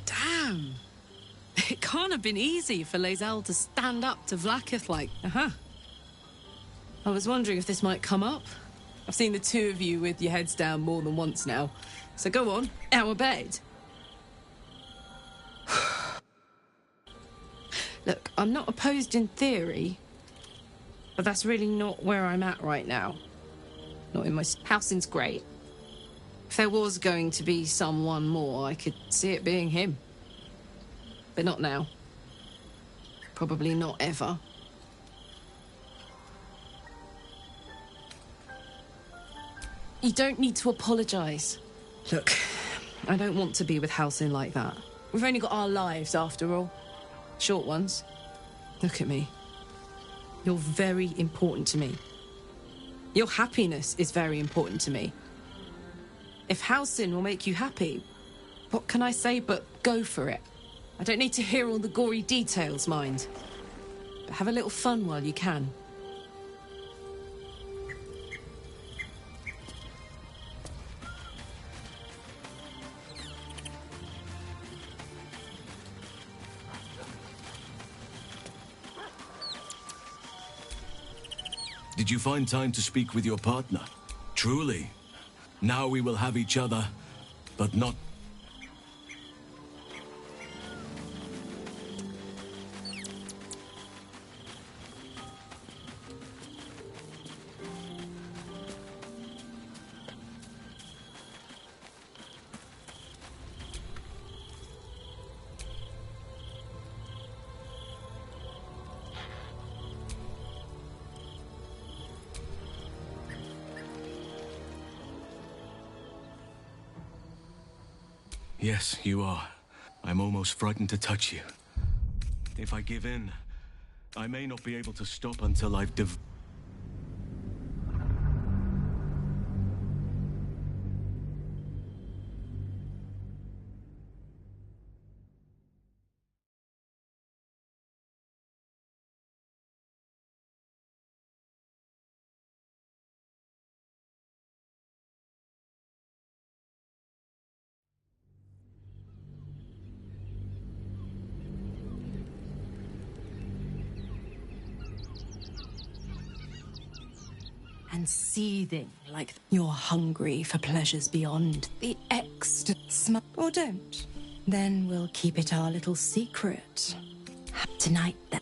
Damn. It can't have been easy for Lae'zel to stand up to Vlaakith like... I was wondering if this might come up. I've seen the two of you with your heads down more than once now. So go on, our bed. Look, I'm not opposed in theory, but that's really not where I'm at right now. Not in my... Halsin's great. If there was going to be someone more, I could see it being him. But not now. Probably not ever. You don't need to apologise. Look, I don't want to be with Halsin like that. We've only got our lives, after all. Short ones. Look at me. You're very important to me. Your happiness is very important to me. If Halsin will make you happy, what can I say but go for it? I don't need to hear all the gory details, mind. But have a little fun while you can. Did you find time to speak with your partner? Truly. Now we will have each other, but not... Yes, you are. I'm almost frightened to touch you. If I give in, I may not be able to stop until I've And seething like you're hungry for pleasures beyond the ecstasy. Or don't. Then we'll keep it our little secret. Tonight, then.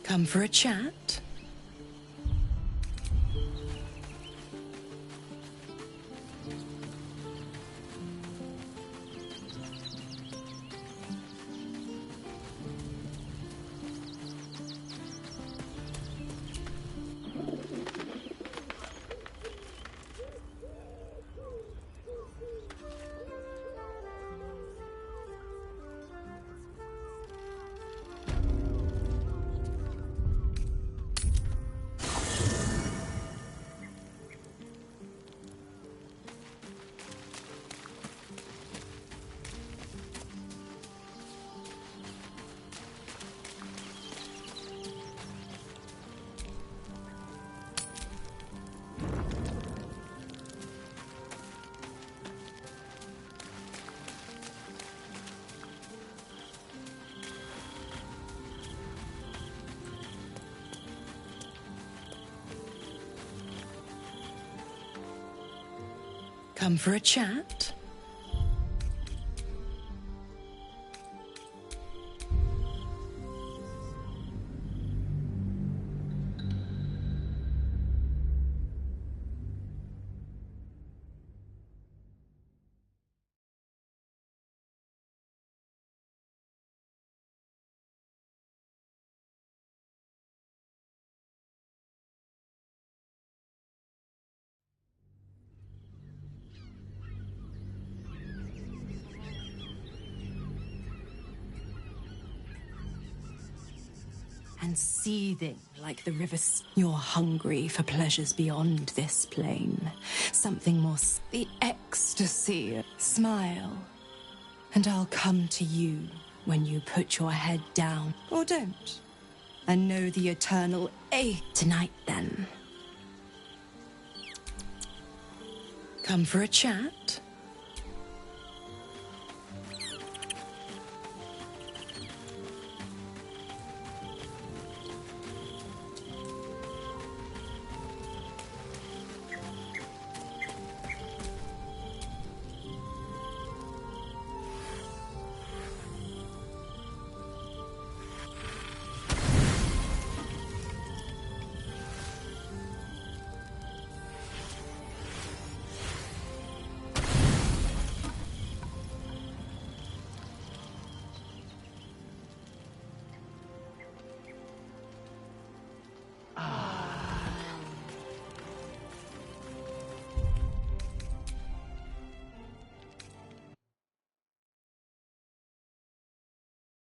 Come for a chat? Come for a chat? And seething like the rivers. You're hungry for pleasures beyond this plane. Something more. The ecstasy. Smile. And I'll come to you when you put your head down. Or don't. And know the eternal ache. Tonight, then. Come for a chat?